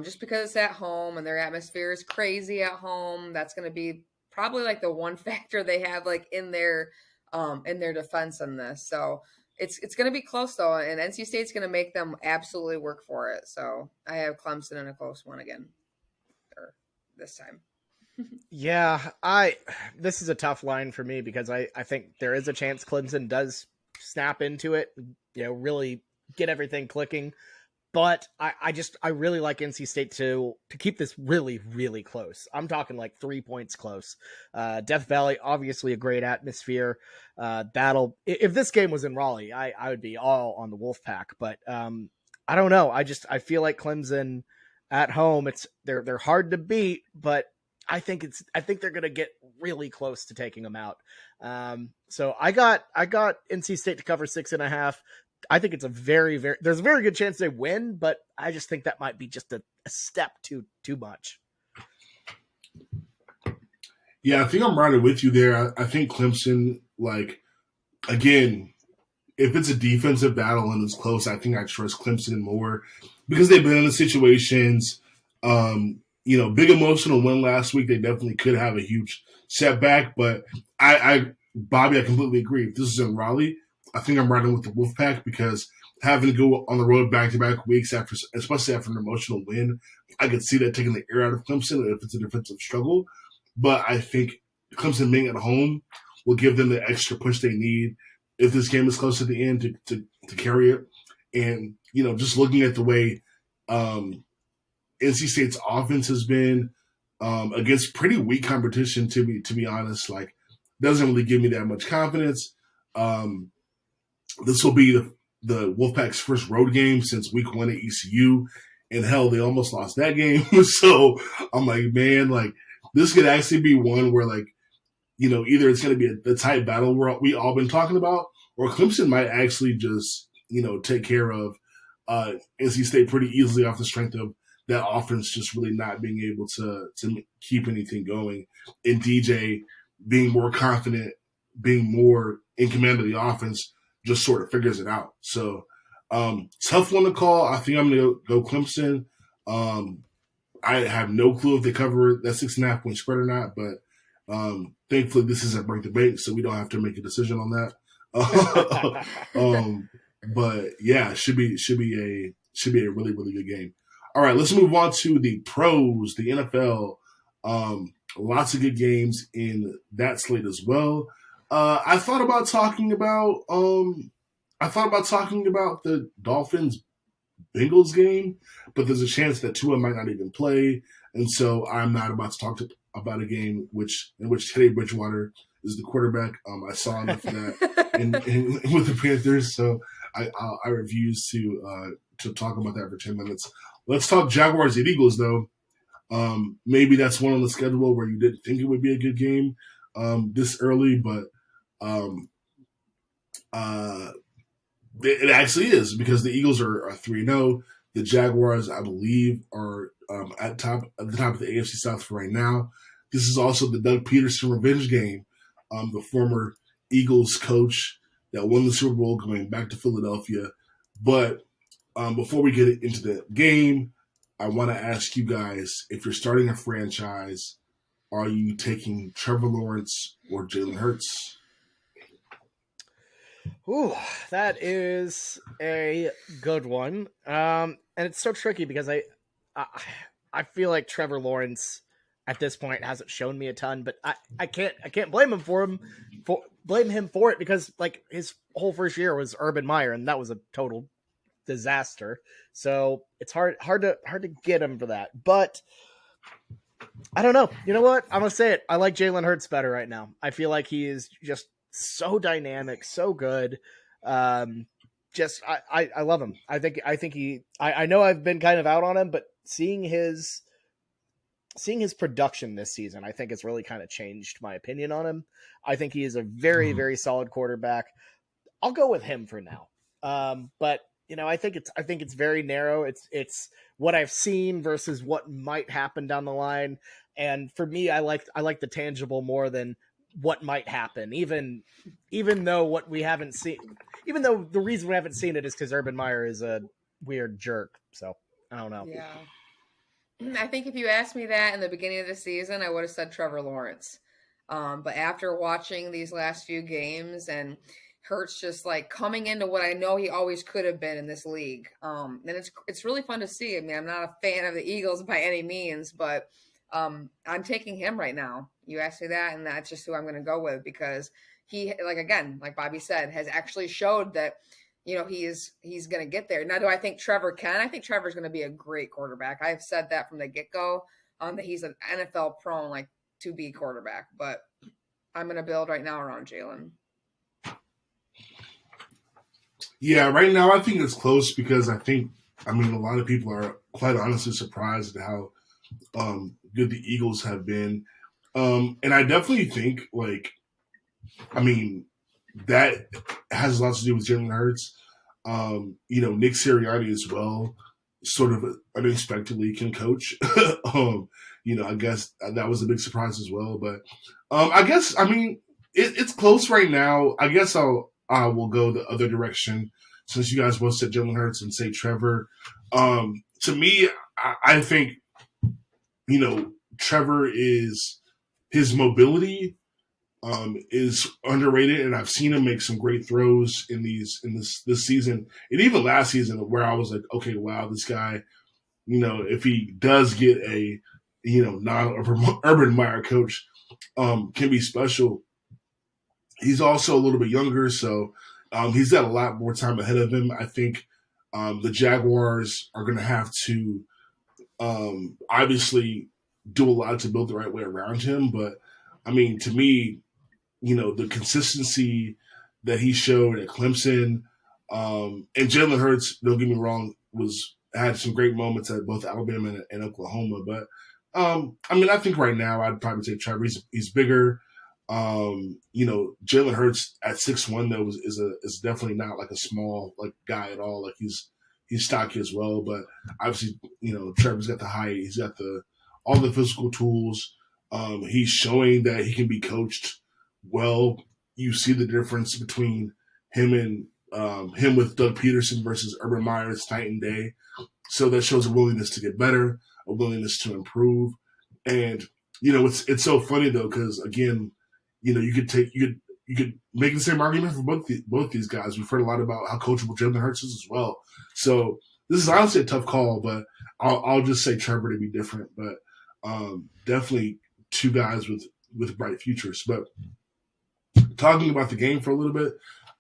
[SPEAKER 3] Just because it's at home and their atmosphere is crazy at home. That's going to be probably the one factor they have in their defense in this. So it's going to be close though, and NC State's going to make them absolutely work for it. So I have Clemson in a close one again, or this time.
[SPEAKER 2] Yeah, this is a tough line for me because I think there is a chance Clemson does snap into it, really get everything clicking. But I really like NC State to keep this really, really close. I'm talking 3 points close. Death Valley, obviously a great atmosphere. If this game was in Raleigh, I would be all on the Wolfpack. But I don't know. I feel like Clemson at home, they're hard to beat, but I think they're gonna get really close to taking them out. So I got NC State to cover 6.5. I think it's there's a very good chance they win, but I just think that might be just a step too much.
[SPEAKER 1] Yeah, I think I'm right with you there. I think Clemson, again, if it's a defensive battle and it's close, I think I trust Clemson more because they've been in the situations. Big emotional win last week. They definitely could have a huge setback, but Bobby, I completely agree. If this is in Raleigh, I think I'm riding with the Wolfpack because having to go on the road back-to-back weeks especially after an emotional win, I could see that taking the air out of Clemson if it's a defensive struggle. But I think Clemson being at home will give them the extra push they need if this game is close at the end to carry it. And, just looking at the way NC State's offense has been against pretty weak competition, to be honest, doesn't really give me that much confidence. This will be the Wolfpack's first road game since week 1 at ECU. And hell, they almost lost that game. So I'm man, this could actually be one where either it's going to be the tight battle we all been talking about, or Clemson might actually just, take care of NC State pretty easily off the strength of that offense just really not being able to keep anything going. And DJ being more confident, being more in command of the offense, just sort of figures it out. So tough one to call. I think I'm going to go Clemson. I have no clue if they cover that 6.5 point spread or not, but thankfully this isn't Break the Bank, so we don't have to make a decision on that. But yeah, should be a really, really good game. All right, let's move on to the pros, the NFL. Lots of good games in that slate as well. I thought about talking about the Dolphins Bengals game, but there's a chance that Tua might not even play, and so I'm not about to talk about a game in which Teddy Bridgewater is the quarterback. I saw enough of that with the Panthers, so I refuse to talk about that for 10 minutes. Let's talk Jaguars and Eagles, though. Maybe that's one on the schedule where you didn't think it would be a good game this early, but it actually is because the Eagles are 3-0. The Jaguars, I believe, are at the top of the AFC South for right now. This is also the Doug Peterson revenge game, the former Eagles coach that won the Super Bowl going back to Philadelphia. But before we get into the game, I want to ask you guys, if you're starting a franchise, are you taking Trevor Lawrence or Jalen Hurts?
[SPEAKER 2] Ooh, that is a good one. And it's so tricky because I feel like Trevor Lawrence at this point hasn't shown me a ton, but I can't blame him for it because his whole first year was Urban Meyer, and that was a total disaster. So it's hard to get him for that. But I don't know. You know what? I'm gonna say it. I like Jalen Hurts better right now. I feel like he is just so dynamic, so good. Just I love him. I think he. I know I've been kind of out on him, but seeing his production this season, I think has really kind of changed my opinion on him. I think he is a very, very solid quarterback. I'll go with him for now. But I think it's very narrow. It's what I've seen versus what might happen down the line. And for me, I like the tangible more than what might happen. Even though what we haven't seen, even though the reason we haven't seen it is because Urban Meyer is a weird jerk. So I don't know.
[SPEAKER 3] Yeah. I think if you asked me that in the beginning of the season, I would have said Trevor Lawrence. But after watching these last few games and Hurts just like coming into what I know he always could have been in this league, and it's really fun to see. I mean, I'm not a fan of the Eagles by any means, but I'm taking him right now. You asked me that, and that's just who I'm going to go with because he, like Bobby said, has actually showed that he's going to get there. Now, do I think Trevor can? I think Trevor's going to be a great quarterback. I've said that from the get-go, that he's an NFL prone, like, to be quarterback. But I'm going to build right now around Jalen.
[SPEAKER 1] Yeah, right now I think it's close because a lot of people are quite honestly surprised at how good the Eagles have been. And I definitely think, that has a lot to do with Jalen Hurts. Nick Sirianni as well, sort of unexpectedly can coach. I guess that was a big surprise as well. But it's close right now. I guess I will go the other direction since you guys both said Jalen Hurts and say Trevor. To me, I think Trevor is his mobility is underrated, and I've seen him make some great throws in this season, and even last season, where I was like, okay, wow, this guy, if he does get a non-Urban Meyer coach, can be special. He's also a little bit younger, so he's got a lot more time ahead of him. I think the Jaguars are going to have to obviously do a lot to build the right way around him, but to me, the consistency that he showed at Clemson, and Jalen Hurts, don't get me wrong, had some great moments at both Alabama and Oklahoma. But I think right now I'd probably say Trevor. He's bigger. Jalen Hurts at 6'1" though is definitely not like a small guy at all. Like he's stocky as well. But obviously, Trevor's got the height. He's got all the physical tools. He's showing that he can be coached well. You see the difference between him and him with Doug Peterson versus Urban Meyer. It's night and day. So that shows a willingness to get better, a willingness to improve. And it's so funny though because again, you could make the same argument for both these guys. We've heard a lot about how coachable Jalen Hurts is as well. So this is honestly a tough call, but I'll just say Trevor to be different. But definitely two guys with bright futures. But talking about the game for a little bit,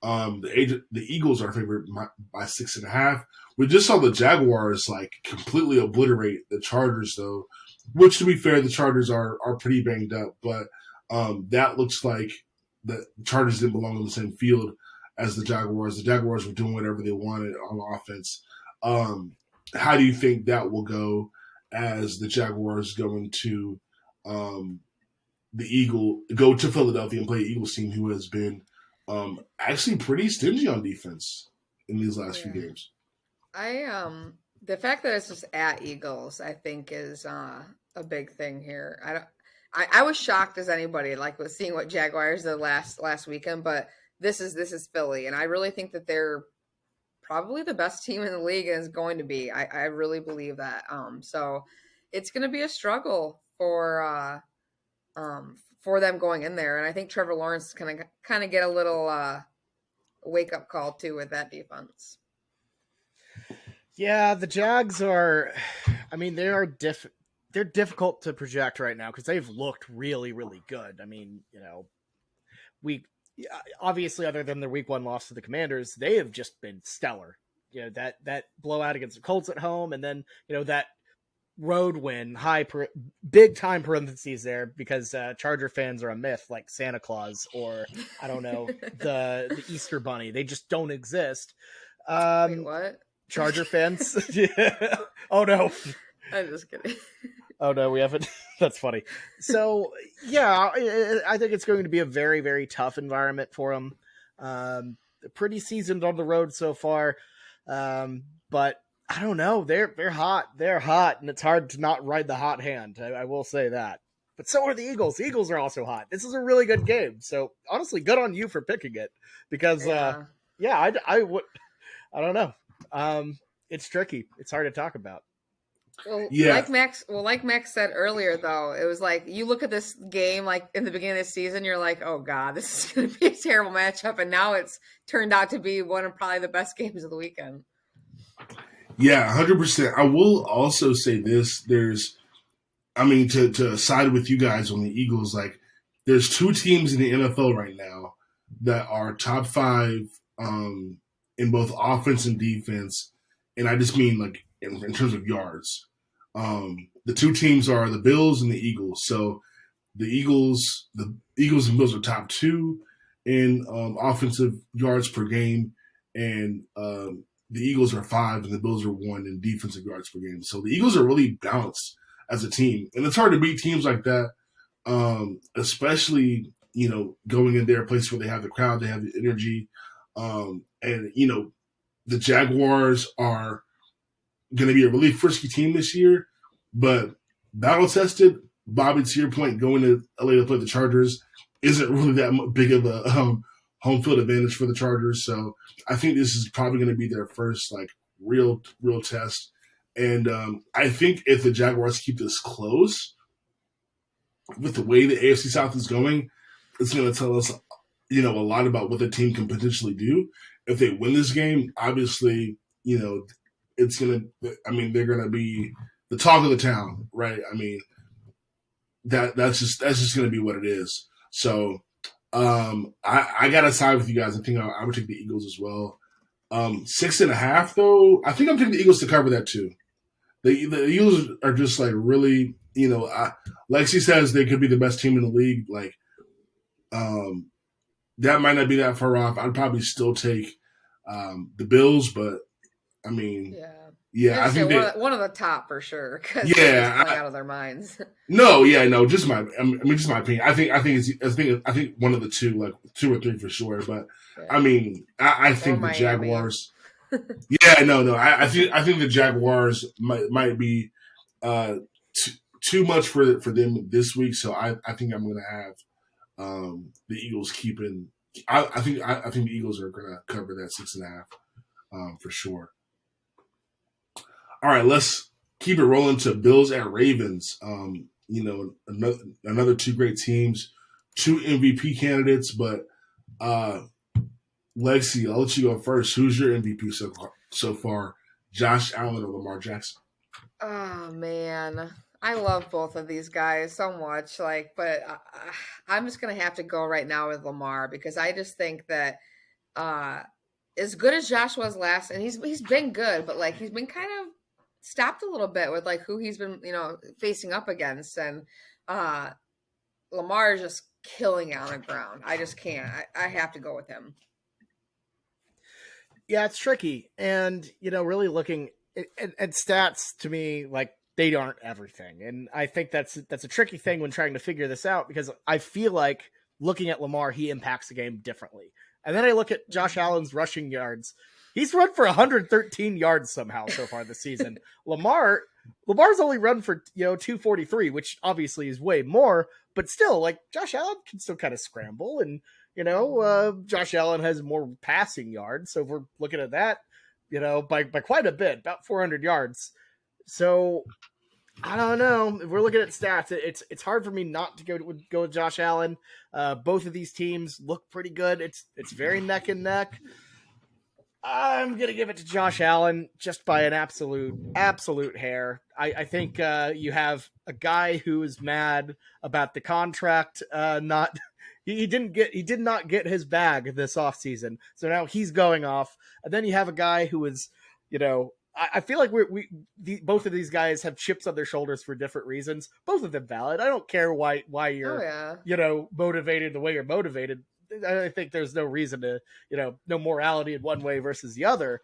[SPEAKER 1] the Eagles are favored by 6.5. We just saw the Jaguars completely obliterate the Chargers, though. Which, to be fair, the Chargers are pretty banged up, but that looks like the Chargers didn't belong on the same field as the Jaguars. The Jaguars were doing whatever they wanted on offense. How do you think that will go as the Jaguars go into go to Philadelphia and play an Eagles team who has been actually pretty stingy on defense in these last few games?
[SPEAKER 3] The fact that it's just at Eagles, I think, is a big thing here. I was shocked as anybody, with seeing what Jaguars did last weekend, but this is Philly, and I really think that they're probably the best team in the league and is going to be. I really believe that. So it's going to be a struggle for them going in there, and I think Trevor Lawrence is going to kind of get a little wake up call too with that defense.
[SPEAKER 2] Yeah, the Jags are. They're difficult to project right now because they've looked really, really good. We obviously, other than their week 1 loss to the Commanders, they have just been stellar. That blowout against the Colts at home, and then that road win, big time parentheses there, because Charger fans are a myth, like Santa Claus or I don't know, the Easter Bunny. They just don't exist.
[SPEAKER 3] Wait, what?
[SPEAKER 2] Charger fans? Yeah. Oh no.
[SPEAKER 3] I'm just kidding.
[SPEAKER 2] Oh no, we haven't. That's funny. So yeah, I think it's going to be a very, very tough environment for them. Pretty seasoned on the road so far, but I don't know. They're hot. They're hot, and it's hard to not ride the hot hand. I will say that. But so are the Eagles. The Eagles are also hot. This is a really good game. So honestly, good on you for picking it, because I don't know. It's tricky. It's hard to talk about.
[SPEAKER 3] Well, yeah. Like Max said earlier, though, it was like you look at this game like in the beginning of the season, you're like, oh god, this is going to be a terrible matchup, and now it's turned out to be one of probably the best games of the weekend.
[SPEAKER 1] Yeah, 100%. I will also say this: to side with you guys on the Eagles, like there's two teams in the NFL right now that are top 5 in both offense and defense, and I just mean like in terms of yards. The two teams are the Bills and the Eagles. So the Eagles and Bills are top 2 in offensive yards per game, and the Eagles are 5 and the Bills are 1 in defensive yards per game. So the Eagles are really balanced as a team, and it's hard to beat teams like that, especially going in their place where they have the crowd, they have the energy, and the Jaguars are going to be a really frisky team this year, but battle tested. Bobby, to your point, going to LA to play the Chargers isn't really that big of a home field advantage for the Chargers. So I think this is probably going to be their first like real test. And I think if the Jaguars keep this close, with the way the AFC South is going, it's going to tell us a lot about what the team can potentially do. If they win this game, obviously, it's going to, they're going to be the talk of the town, right? I mean, that's just going to be what it is. So I got to side with you guys. I think I would take the Eagles as well. 6.5 though, I think I'm taking the Eagles to cover that too. The Eagles are just like really, Lexi says they could be the best team in the league. Like, that might not be that far off. I'd probably still take the Bills, but I mean, yeah, I think
[SPEAKER 3] one of the top for sure. Cause
[SPEAKER 1] they're
[SPEAKER 3] playing out of their minds.
[SPEAKER 1] Just my opinion. I think one of the two, like 2 or 3 for sure. But I think the Jaguars. I think the Jaguars might be too much for them this week. So I think I'm going to have the Eagles keeping. I think the Eagles are going to cover that 6.5 for sure. All right, let's keep it rolling to Bills at Ravens. Another 2 great teams, 2 MVP candidates, but Lexi, I'll let you go first. Who's your MVP so far? Josh Allen or Lamar Jackson?
[SPEAKER 3] Oh man, I love both of these guys so much. But I'm just gonna have to go right now with Lamar, because I just think that as good as Josh was last, and he's been good, but like he's been kind of stopped a little bit with like who he's been facing up against, and Lamar is just killing it on the ground. I just can't. I have to go with him.
[SPEAKER 2] Yeah, it's tricky. And, really looking at stats, to me, like, they aren't everything. And I think that's a tricky thing when trying to figure this out, because I feel like looking at Lamar, he impacts the game differently. And then I look at Josh Allen's rushing yards. He's run for 113 yards somehow so far this season. Lamar's only run for, 243, which obviously is way more, but still, like, Josh Allen can still kind of scramble, and Josh Allen has more passing yards. So if we're looking at that, by quite a bit, about 400 yards. So I don't know. If we're looking at stats, it's hard for me not to go with Josh Allen. Both of these teams look pretty good. It's very neck and neck. I'm going to give it to Josh Allen just by an absolute hair. I think you have a guy who is mad about the contract He did not get his bag this offseason. So now he's going off. And then you have a guy who is, I feel like both of these guys have chips on their shoulders for different reasons. Both of them valid. I don't care why you're motivated the way you're motivated. I think there's no reason to no morality in one way versus the other.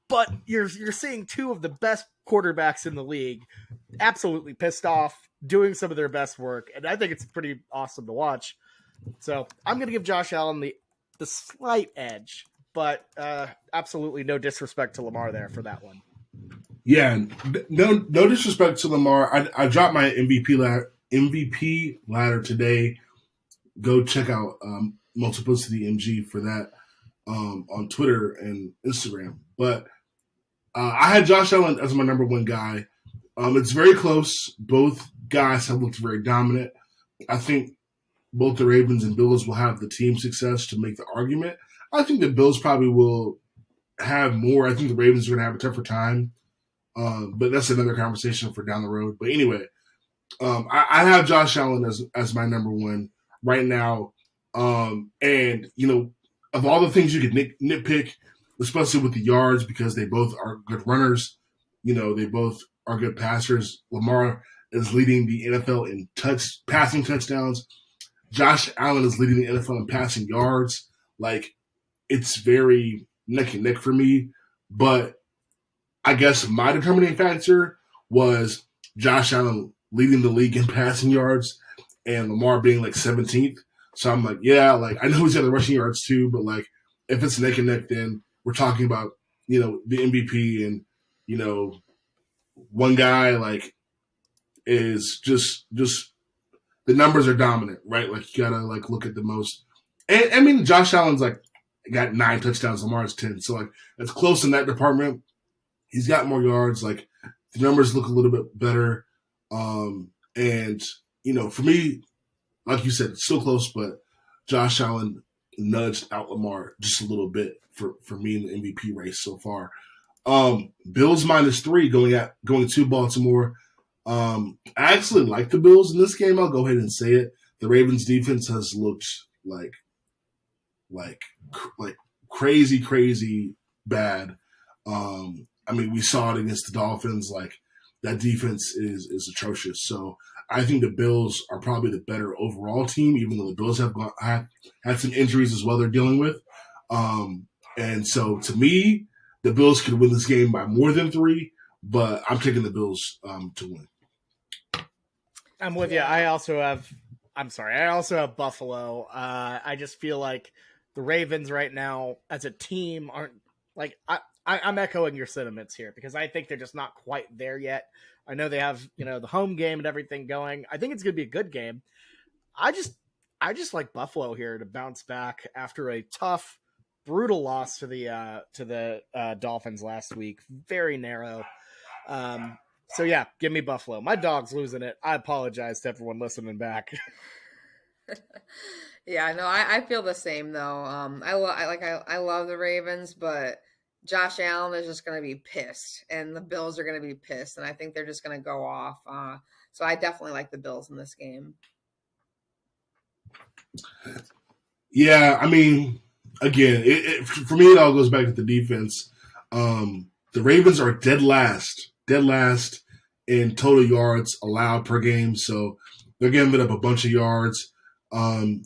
[SPEAKER 2] But you're seeing two of the best quarterbacks in the league absolutely pissed off, doing some of their best work, and I think it's pretty awesome to watch. So I'm going to give Josh Allen the slight edge, but absolutely no disrespect to Lamar there for that one.
[SPEAKER 1] Yeah, no disrespect to Lamar. I dropped my MVP ladder today. Go check out Multiplicity MG for that on Twitter and Instagram. But I had Josh Allen as my number one guy. It's very close. Both guys have looked very dominant. I think both the Ravens and Bills will have the team success to make the argument. I think the Bills probably will have more. I think the Ravens are going to have a tougher time. But that's another conversation for down the road. But anyway, I have Josh Allen as my number one right now. And, of all the things you could nitpick, especially with the yards, because they both are good runners, they both are good passers. Lamar is leading the NFL in passing touchdowns. Josh Allen is leading the NFL in passing yards. Like, it's very neck and neck for me. But I guess my determining factor was Josh Allen leading the league in passing yards and Lamar being like 17th. So I'm like, yeah, like I know he's got the rushing yards too, but like if it's neck and neck, then we're talking about, the MVP and, one guy like is just the numbers are dominant, right? Like you gotta like look at the most. And I mean, Josh Allen's like got 9 touchdowns, Lamar's 10. So like it's close in that department. He's got more yards. Like the numbers look a little bit better. And for me, like you said, it's still close, but Josh Allen nudged out Lamar just a little bit for me in the MVP race so far. Bills -3 going to Baltimore. I actually like the Bills in this game. I'll go ahead and say it. The Ravens defense has looked like crazy bad. I mean, we saw it against the Dolphins. Like that defense is atrocious. So I think the Bills are probably the better overall team, even though the Bills have had some injuries as well they're dealing with. And so to me, the Bills could win this game by more than 3, but I'm taking the Bills to win.
[SPEAKER 2] I'm with you. I also have Buffalo. I just feel like the Ravens right now as a team aren't like I'm echoing your sentiments here because I think they're just not quite there yet. I know they have, the home game and everything going. I think it's going to be a good game. I just like Buffalo here to bounce back after a tough, brutal loss to the Dolphins last week. Very narrow. So yeah, give me Buffalo. My dog's losing it. I apologize to everyone listening back.
[SPEAKER 3] Yeah, no, I feel the same though. I love the Ravens, but Josh Allen is just going to be pissed, and the Bills are going to be pissed, and I think they're just going to go off. So I definitely like the Bills in this game.
[SPEAKER 1] Yeah, I mean, again, for me, it all goes back to the defense. The Ravens are dead last in total yards allowed per game, so they're giving up a bunch of yards around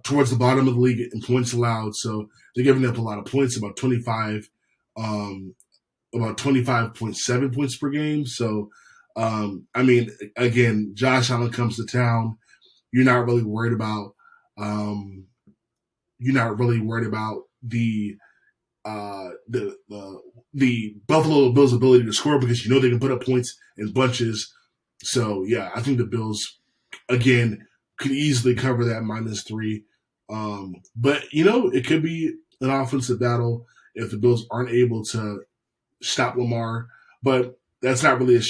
[SPEAKER 1] towards the bottom of the league in points allowed. So they're giving up a lot of points, about 25.7 points per game. So, I mean, again, Josh Allen comes to town. You're not really worried about the Buffalo Bills' ability to score because they can put up points in bunches. So yeah, I think the Bills again could easily cover that -3. But it could be an offensive battle if the Bills aren't able to stop Lamar. But that's not really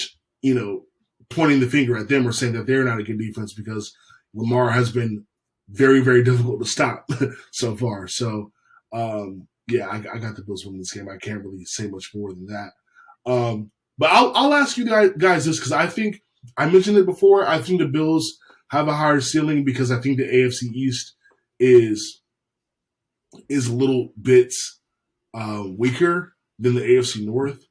[SPEAKER 1] pointing the finger at them or saying that they're not a good defense because Lamar has been very, very difficult to stop so far. So, yeah, I got the Bills winning this game. I can't really say much more than that. But I'll ask you guys this because I think I mentioned it before. I think the Bills have a higher ceiling because I think the AFC East is a little bit weaker than the AFC North.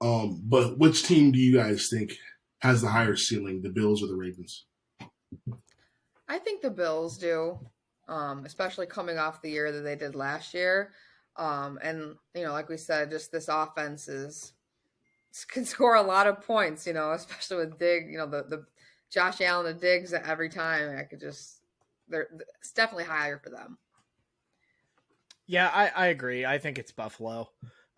[SPEAKER 1] But which team do you guys think has the higher ceiling, the Bills or the Ravens?
[SPEAKER 3] I think the Bills do, especially coming off the year that they did last year. And like we said, just this offense can score a lot of points. Especially with Diggs. The Josh Allen and Diggs every time. It's definitely higher for them.
[SPEAKER 2] Yeah, I agree. I think it's Buffalo.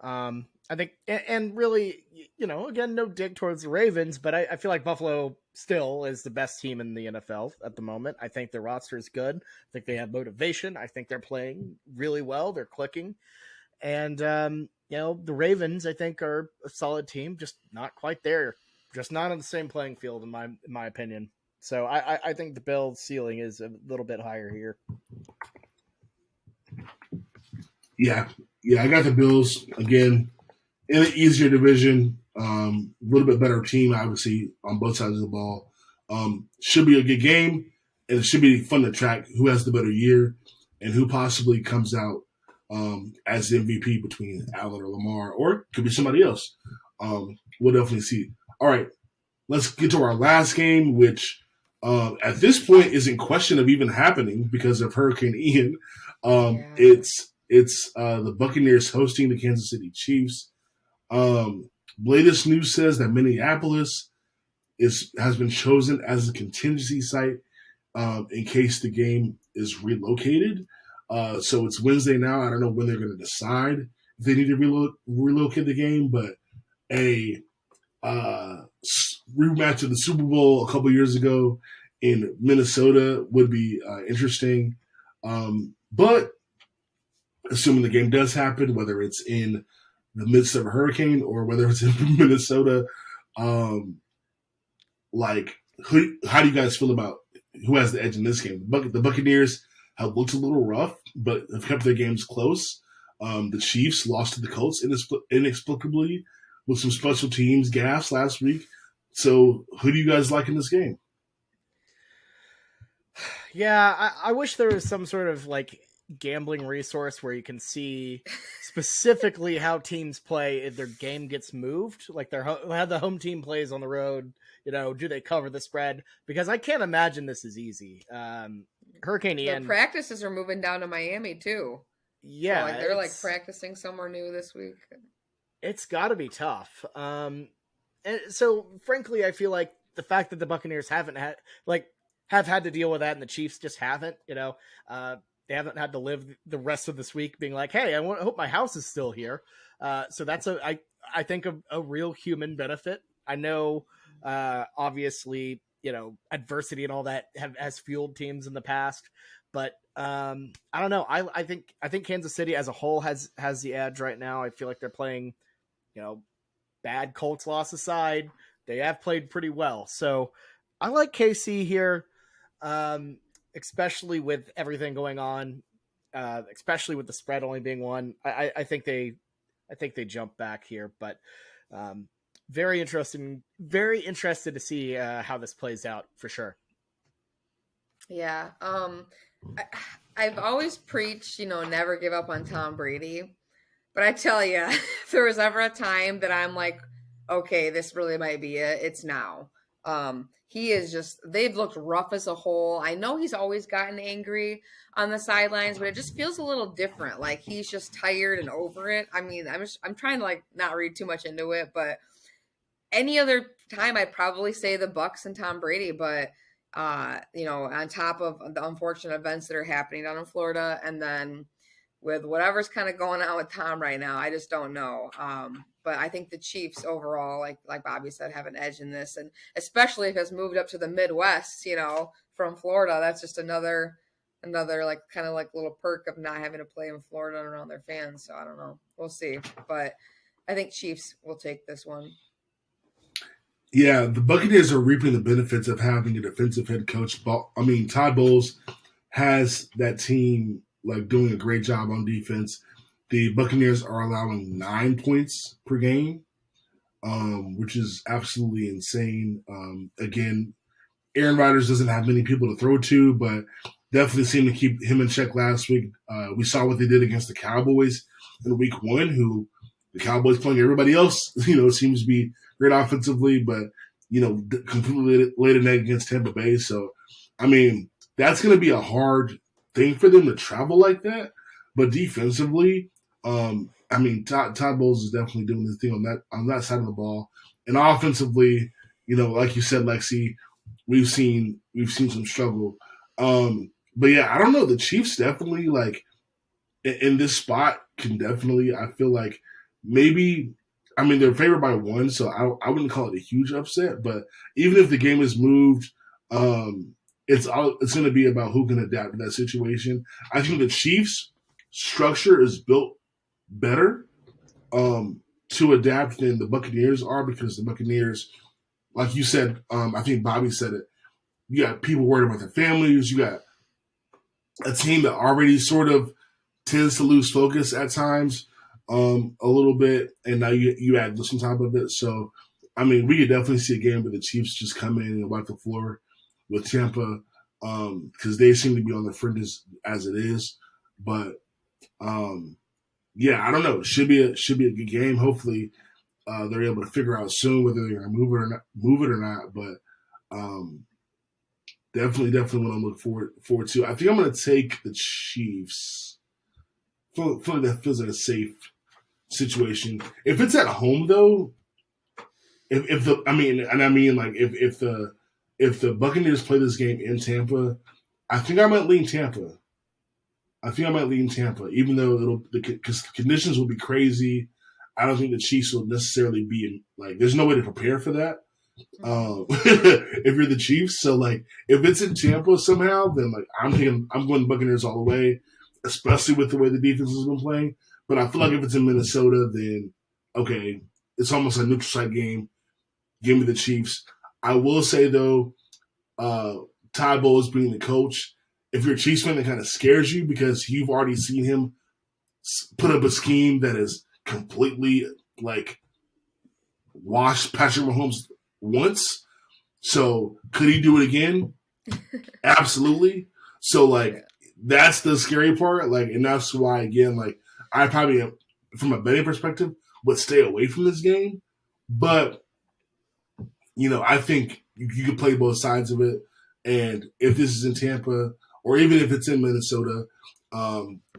[SPEAKER 2] I think, and really, again, no dig towards the Ravens, but I feel like Buffalo still is the best team in the NFL at the moment. I think their roster is good. I think they have motivation. I think they're playing really well. They're clicking. And, the Ravens, I think, are a solid team, just not quite there. Just not on the same playing field, in my opinion. So I think the Bills' ceiling is a little bit higher here.
[SPEAKER 1] Yeah, I got the Bills again in an easier division. A little bit better team, obviously, on both sides of the ball. Should be a good game, and it should be fun to track who has the better year and who possibly comes out as the MVP between Allen or Lamar, or it could be somebody else. We'll definitely see. All right, let's get to our last game, which at this point is in question of even happening because of Hurricane Ian. It's the Buccaneers hosting the Kansas City Chiefs. Latest news says that Minneapolis has been chosen as a contingency site in case the game is relocated. So it's Wednesday now. I don't know when they're going to decide if they need to relocate the game, but a rematch of the Super Bowl a couple years ago in Minnesota would be interesting. But assuming the game does happen, whether it's in the midst of a hurricane or whether it's in Minnesota, how do you guys feel about who has the edge in this game? The Buccaneers have looked a little rough, but have kept their games close. The Chiefs lost to the Colts inexplicably with some special teams gaffes last week. So who do you guys like in this game?
[SPEAKER 2] Yeah, I wish there was some sort of gambling resource where you can see specifically how teams play if their game gets moved, like how the home team plays on the road. Do they cover the spread? Because I can't imagine this is easy. Hurricane Ian.
[SPEAKER 3] The practices are moving down to Miami too.
[SPEAKER 2] Yeah,
[SPEAKER 3] so they're practicing somewhere new this week.
[SPEAKER 2] It's got to be tough. And so, frankly, I feel like the fact that the Buccaneers have had to deal with that, and the Chiefs just haven't. They haven't had to live the rest of this week being like, "Hey, I hope my house is still here." So that's I think a real human benefit. I know, obviously, adversity and all that has fueled teams in the past, but I don't know. I think Kansas City as a whole has the edge right now. I feel like they're playing, bad Colts loss aside, they have played pretty well. So I like KC here. Especially with everything going on, especially with the spread only being one. I think they jump back here, but very interested to see how this plays out for sure.
[SPEAKER 3] Yeah. I've always preached, never give up on Tom Brady, but I tell you, if there was ever a time that I'm like, okay, this really might be it, it's now. They've looked rough as a whole. I know he's always gotten angry on the sidelines, but it just feels a little different. Like he's just tired and over it. I mean, I'm trying to not read too much into it, but any other time I'd probably say the Bucs and Tom Brady, but on top of the unfortunate events that are happening down in Florida, and then with whatever's kind of going on with Tom right now, I just don't know. But I think the Chiefs overall, like Bobby said, have an edge in this, and especially if it's moved up to the Midwest, from Florida, that's just another little perk of not having to play in Florida and around their fans. So I don't know, we'll see, but I think Chiefs will take this one.
[SPEAKER 1] Yeah, the Buccaneers are reaping the benefits of having a defensive head coach. Todd Bowles has that team doing a great job on defense. The Buccaneers are allowing 9 points per game, which is absolutely insane. Again, Aaron Rodgers doesn't have many people to throw to, but definitely seemed to keep him in check last week. We saw what they did against the Cowboys in week 1, who the Cowboys playing everybody else, seems to be great offensively, but, completely laid an egg against Tampa Bay. So, I mean, that's going to be a hard thing for them to travel like that. But defensively, I mean, Todd Bowles is definitely doing his thing on that side of the ball. And offensively, like you said, Lexi, we've seen some struggle. But yeah, I don't know. The Chiefs definitely, like, in this spot can definitely, I feel like maybe, I mean, they're favored by 1, so I wouldn't call it a huge upset. But even if the game is moved, it's going to be about who can adapt to that situation. I think the Chiefs' structure is built better to adapt than the Buccaneers are, because the Buccaneers, like you said, I think Bobby said it, you got people worried about their families. You got a team that already sort of tends to lose focus at times a little bit, and now you add this on top of it. So, I mean, we could definitely see a game where the Chiefs just come in and wipe the floor with Tampa, because they seem to be on the fringes as it is. But yeah, I don't know. It should be a good game. Hopefully, they're able to figure out soon whether they're going to move it or not. But definitely want to look forward to. I think I'm going to take the Chiefs. I feel like that feels like a safe situation. If it's at home, though, if the Buccaneers play this game in Tampa, I think I might lean Tampa. Even though because the conditions will be crazy. I don't think the Chiefs will necessarily be there's no way to prepare for that. If you're the Chiefs, so if it's in Tampa somehow, then I'm going Buccaneers all the way, especially with the way the defense has been playing. But I feel like if it's in Minnesota, then okay, it's almost a neutral site game. Give me the Chiefs. I will say though, Todd Bowles being the coach, if you're a Chiefs fan, that kind of scares you because you've already seen him put up a scheme that is completely washed Patrick Mahomes once. So could he do it again? Absolutely. So that's the scary part. And that's why again, I probably, from a betting perspective, would stay away from this game. But I think you could play both sides of it. And if this is in Tampa, or even if it's in Minnesota,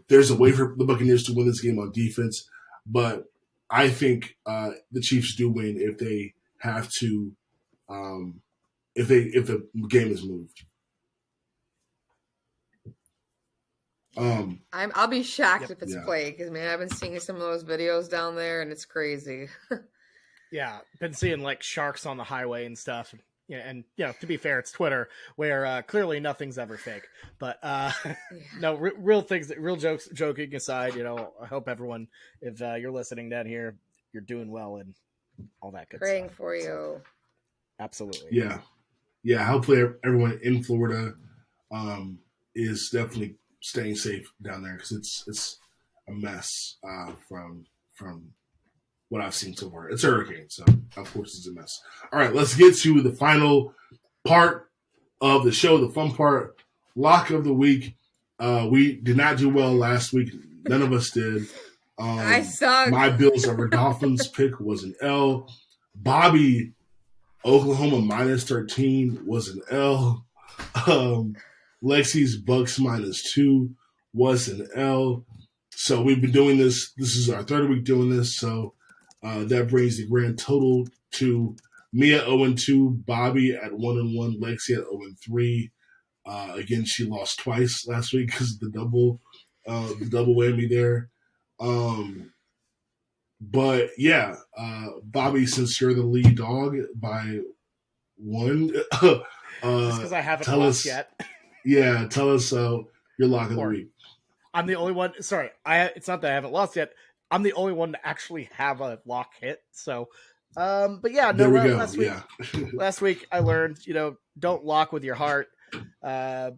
[SPEAKER 1] there's a way for the Buccaneers to win this game on defense. But I think the Chiefs do win if they have to, if the game is moved.
[SPEAKER 3] I'll be shocked if it's
[SPEAKER 2] Yeah.
[SPEAKER 3] played, because man, I've been seeing some of those videos down there, and it's crazy.
[SPEAKER 2] Yeah, been seeing sharks on the highway and stuff. Yeah, and to be fair, it's Twitter, where clearly nothing's ever fake. But no, real things, real jokes. Joking aside, I hope everyone, if you're listening down here, you're doing well and all that good
[SPEAKER 3] Praying
[SPEAKER 2] stuff.
[SPEAKER 3] for you.
[SPEAKER 2] So, absolutely.
[SPEAKER 1] Yeah. Hopefully, everyone in Florida is definitely staying safe down there, because it's a mess from what I've seen so far. It's a hurricane, so of course it's a mess. All right, let's get to the final part of the show, the fun part, lock of the week. We did not do well last week. None of us did.
[SPEAKER 3] I suck.
[SPEAKER 1] My Bills over Dolphins pick was an L. Bobby, Oklahoma -13 was an L. Lexi's Bucks -2 was an L. So we've been doing this. This is our third week doing this. So that brings the grand total to me at 0-2, Bobby at 1-1, Lexi at 0-3. Again, she lost twice last week because of the double whammy there. But yeah, Bobby, since you're the lead dog by 1,
[SPEAKER 2] just because I haven't lost yet.
[SPEAKER 1] Yeah, tell us your lock of the week.
[SPEAKER 2] I'm the only one. Sorry, it's not that I haven't lost yet. I'm the only one to actually have a lock hit. So, but yeah, no. Last week I learned, don't lock with your heart. But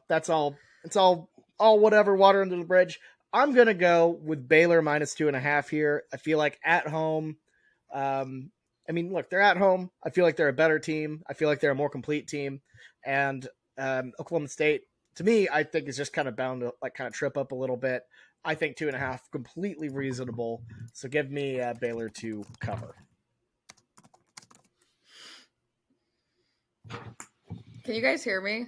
[SPEAKER 2] that's all. It's all whatever. Water under the bridge. I'm gonna go with Baylor -2.5 here. I feel like at home. Look, they're at home. I feel like they're a better team. I feel like they're a more complete team. And Oklahoma State, to me, I think is just kind of bound to kind of trip up a little bit. I think 2.5 completely reasonable. So give me Baylor to cover.
[SPEAKER 3] Can you guys hear me?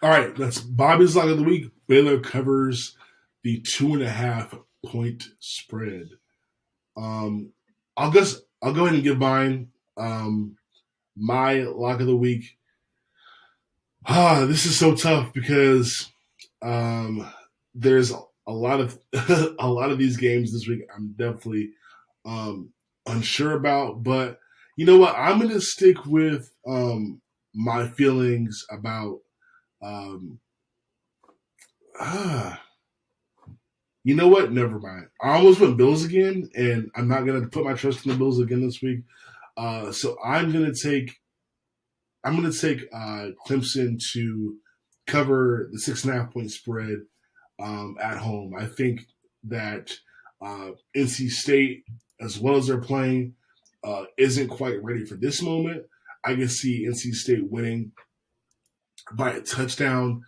[SPEAKER 1] All right, that's Bobby's lock of the week. Baylor covers the 2.5 point spread. I'll go ahead and give mine. My lock of the week. This is so tough because there's a lot of a lot of these games this week I'm definitely unsure about. But you know what? I'm gonna stick with my feelings about you know what? Never mind. I almost went Bills again, and I'm not gonna put my trust in the Bills again this week. So I'm gonna take Clemson to cover the 6.5 point spread at home. I think that NC State, as well as they're playing, isn't quite ready for this moment. I can see NC State winning by a touchdown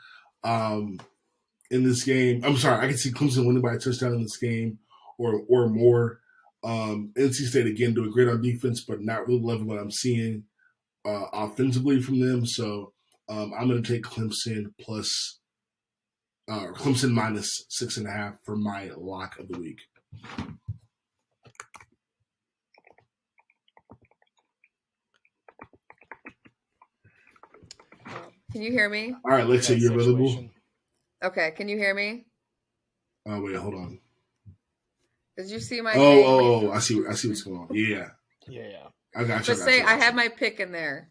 [SPEAKER 1] in this game. I'm sorry, I can see Clemson winning by a touchdown in this game or more. NC State, again, doing great on defense, but not really loving what I'm seeing offensively from them. So I'm going to take Clemson Clemson minus 6.5 for my lock of the week.
[SPEAKER 3] Can you hear me?
[SPEAKER 1] All right, Lexi, you're available.
[SPEAKER 3] Okay, can you hear me?
[SPEAKER 1] Oh wait, hold on.
[SPEAKER 3] Did you see my?
[SPEAKER 1] Oh, I see what's going on. Yeah. I got you.
[SPEAKER 3] But I have my pick in there.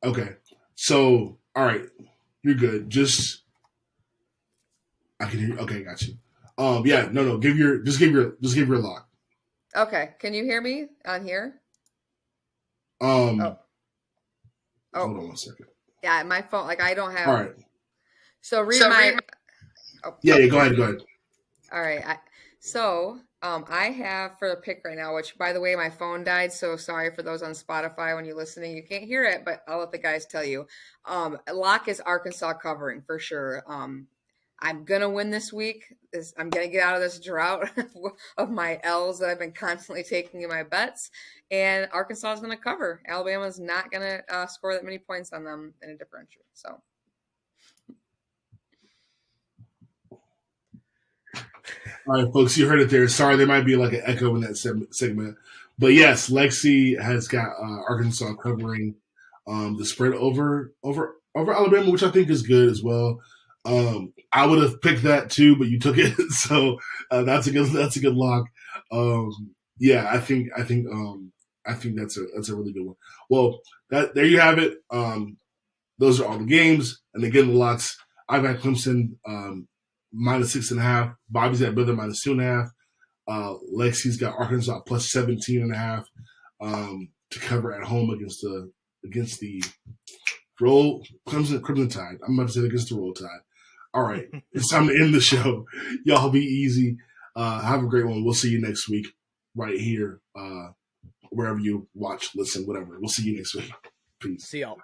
[SPEAKER 1] Okay, so all right, you're good. I can hear you. Okay, got you. Yeah, no, give your lock.
[SPEAKER 3] Okay, can you hear me on here?
[SPEAKER 1] Hold on one second.
[SPEAKER 3] Yeah, my phone. Like I don't have.
[SPEAKER 1] All right.
[SPEAKER 3] So read my.
[SPEAKER 1] Yeah, go ahead.
[SPEAKER 3] All right. I have for the pick right now, which by the way, my phone died. So sorry for those on Spotify when you're listening. You can't hear it, but I'll let the guys tell you. Lock is Arkansas covering for sure. I'm going to win this week. I'm going to get out of this drought of my L's that I've been constantly taking in my bets. And Arkansas is going to cover. Alabama's not going to score that many points on them in a differential. So.
[SPEAKER 1] All right, folks, you heard it there. Sorry, there might be like an echo in that segment. But yes, Lexi has got Arkansas covering the spread over Alabama, which I think is good as well. I would have picked that too, but you took it, so that's a good lock. Yeah, I think that's a really good one. Well, there you have it. Those are all the games, and again the locks. I've got Clemson minus 6.5. Bobby's at Baylor minus 2.5. Lexi's got Arkansas plus 17.5 to cover at home against the Roll Crimson Tide. I'm about to say against the Roll Tide. All right, it's time to end the show. Y'all be easy. Have a great one. We'll see you next week right here, wherever you watch, listen, whatever. We'll see you next week. Peace.
[SPEAKER 2] See y'all.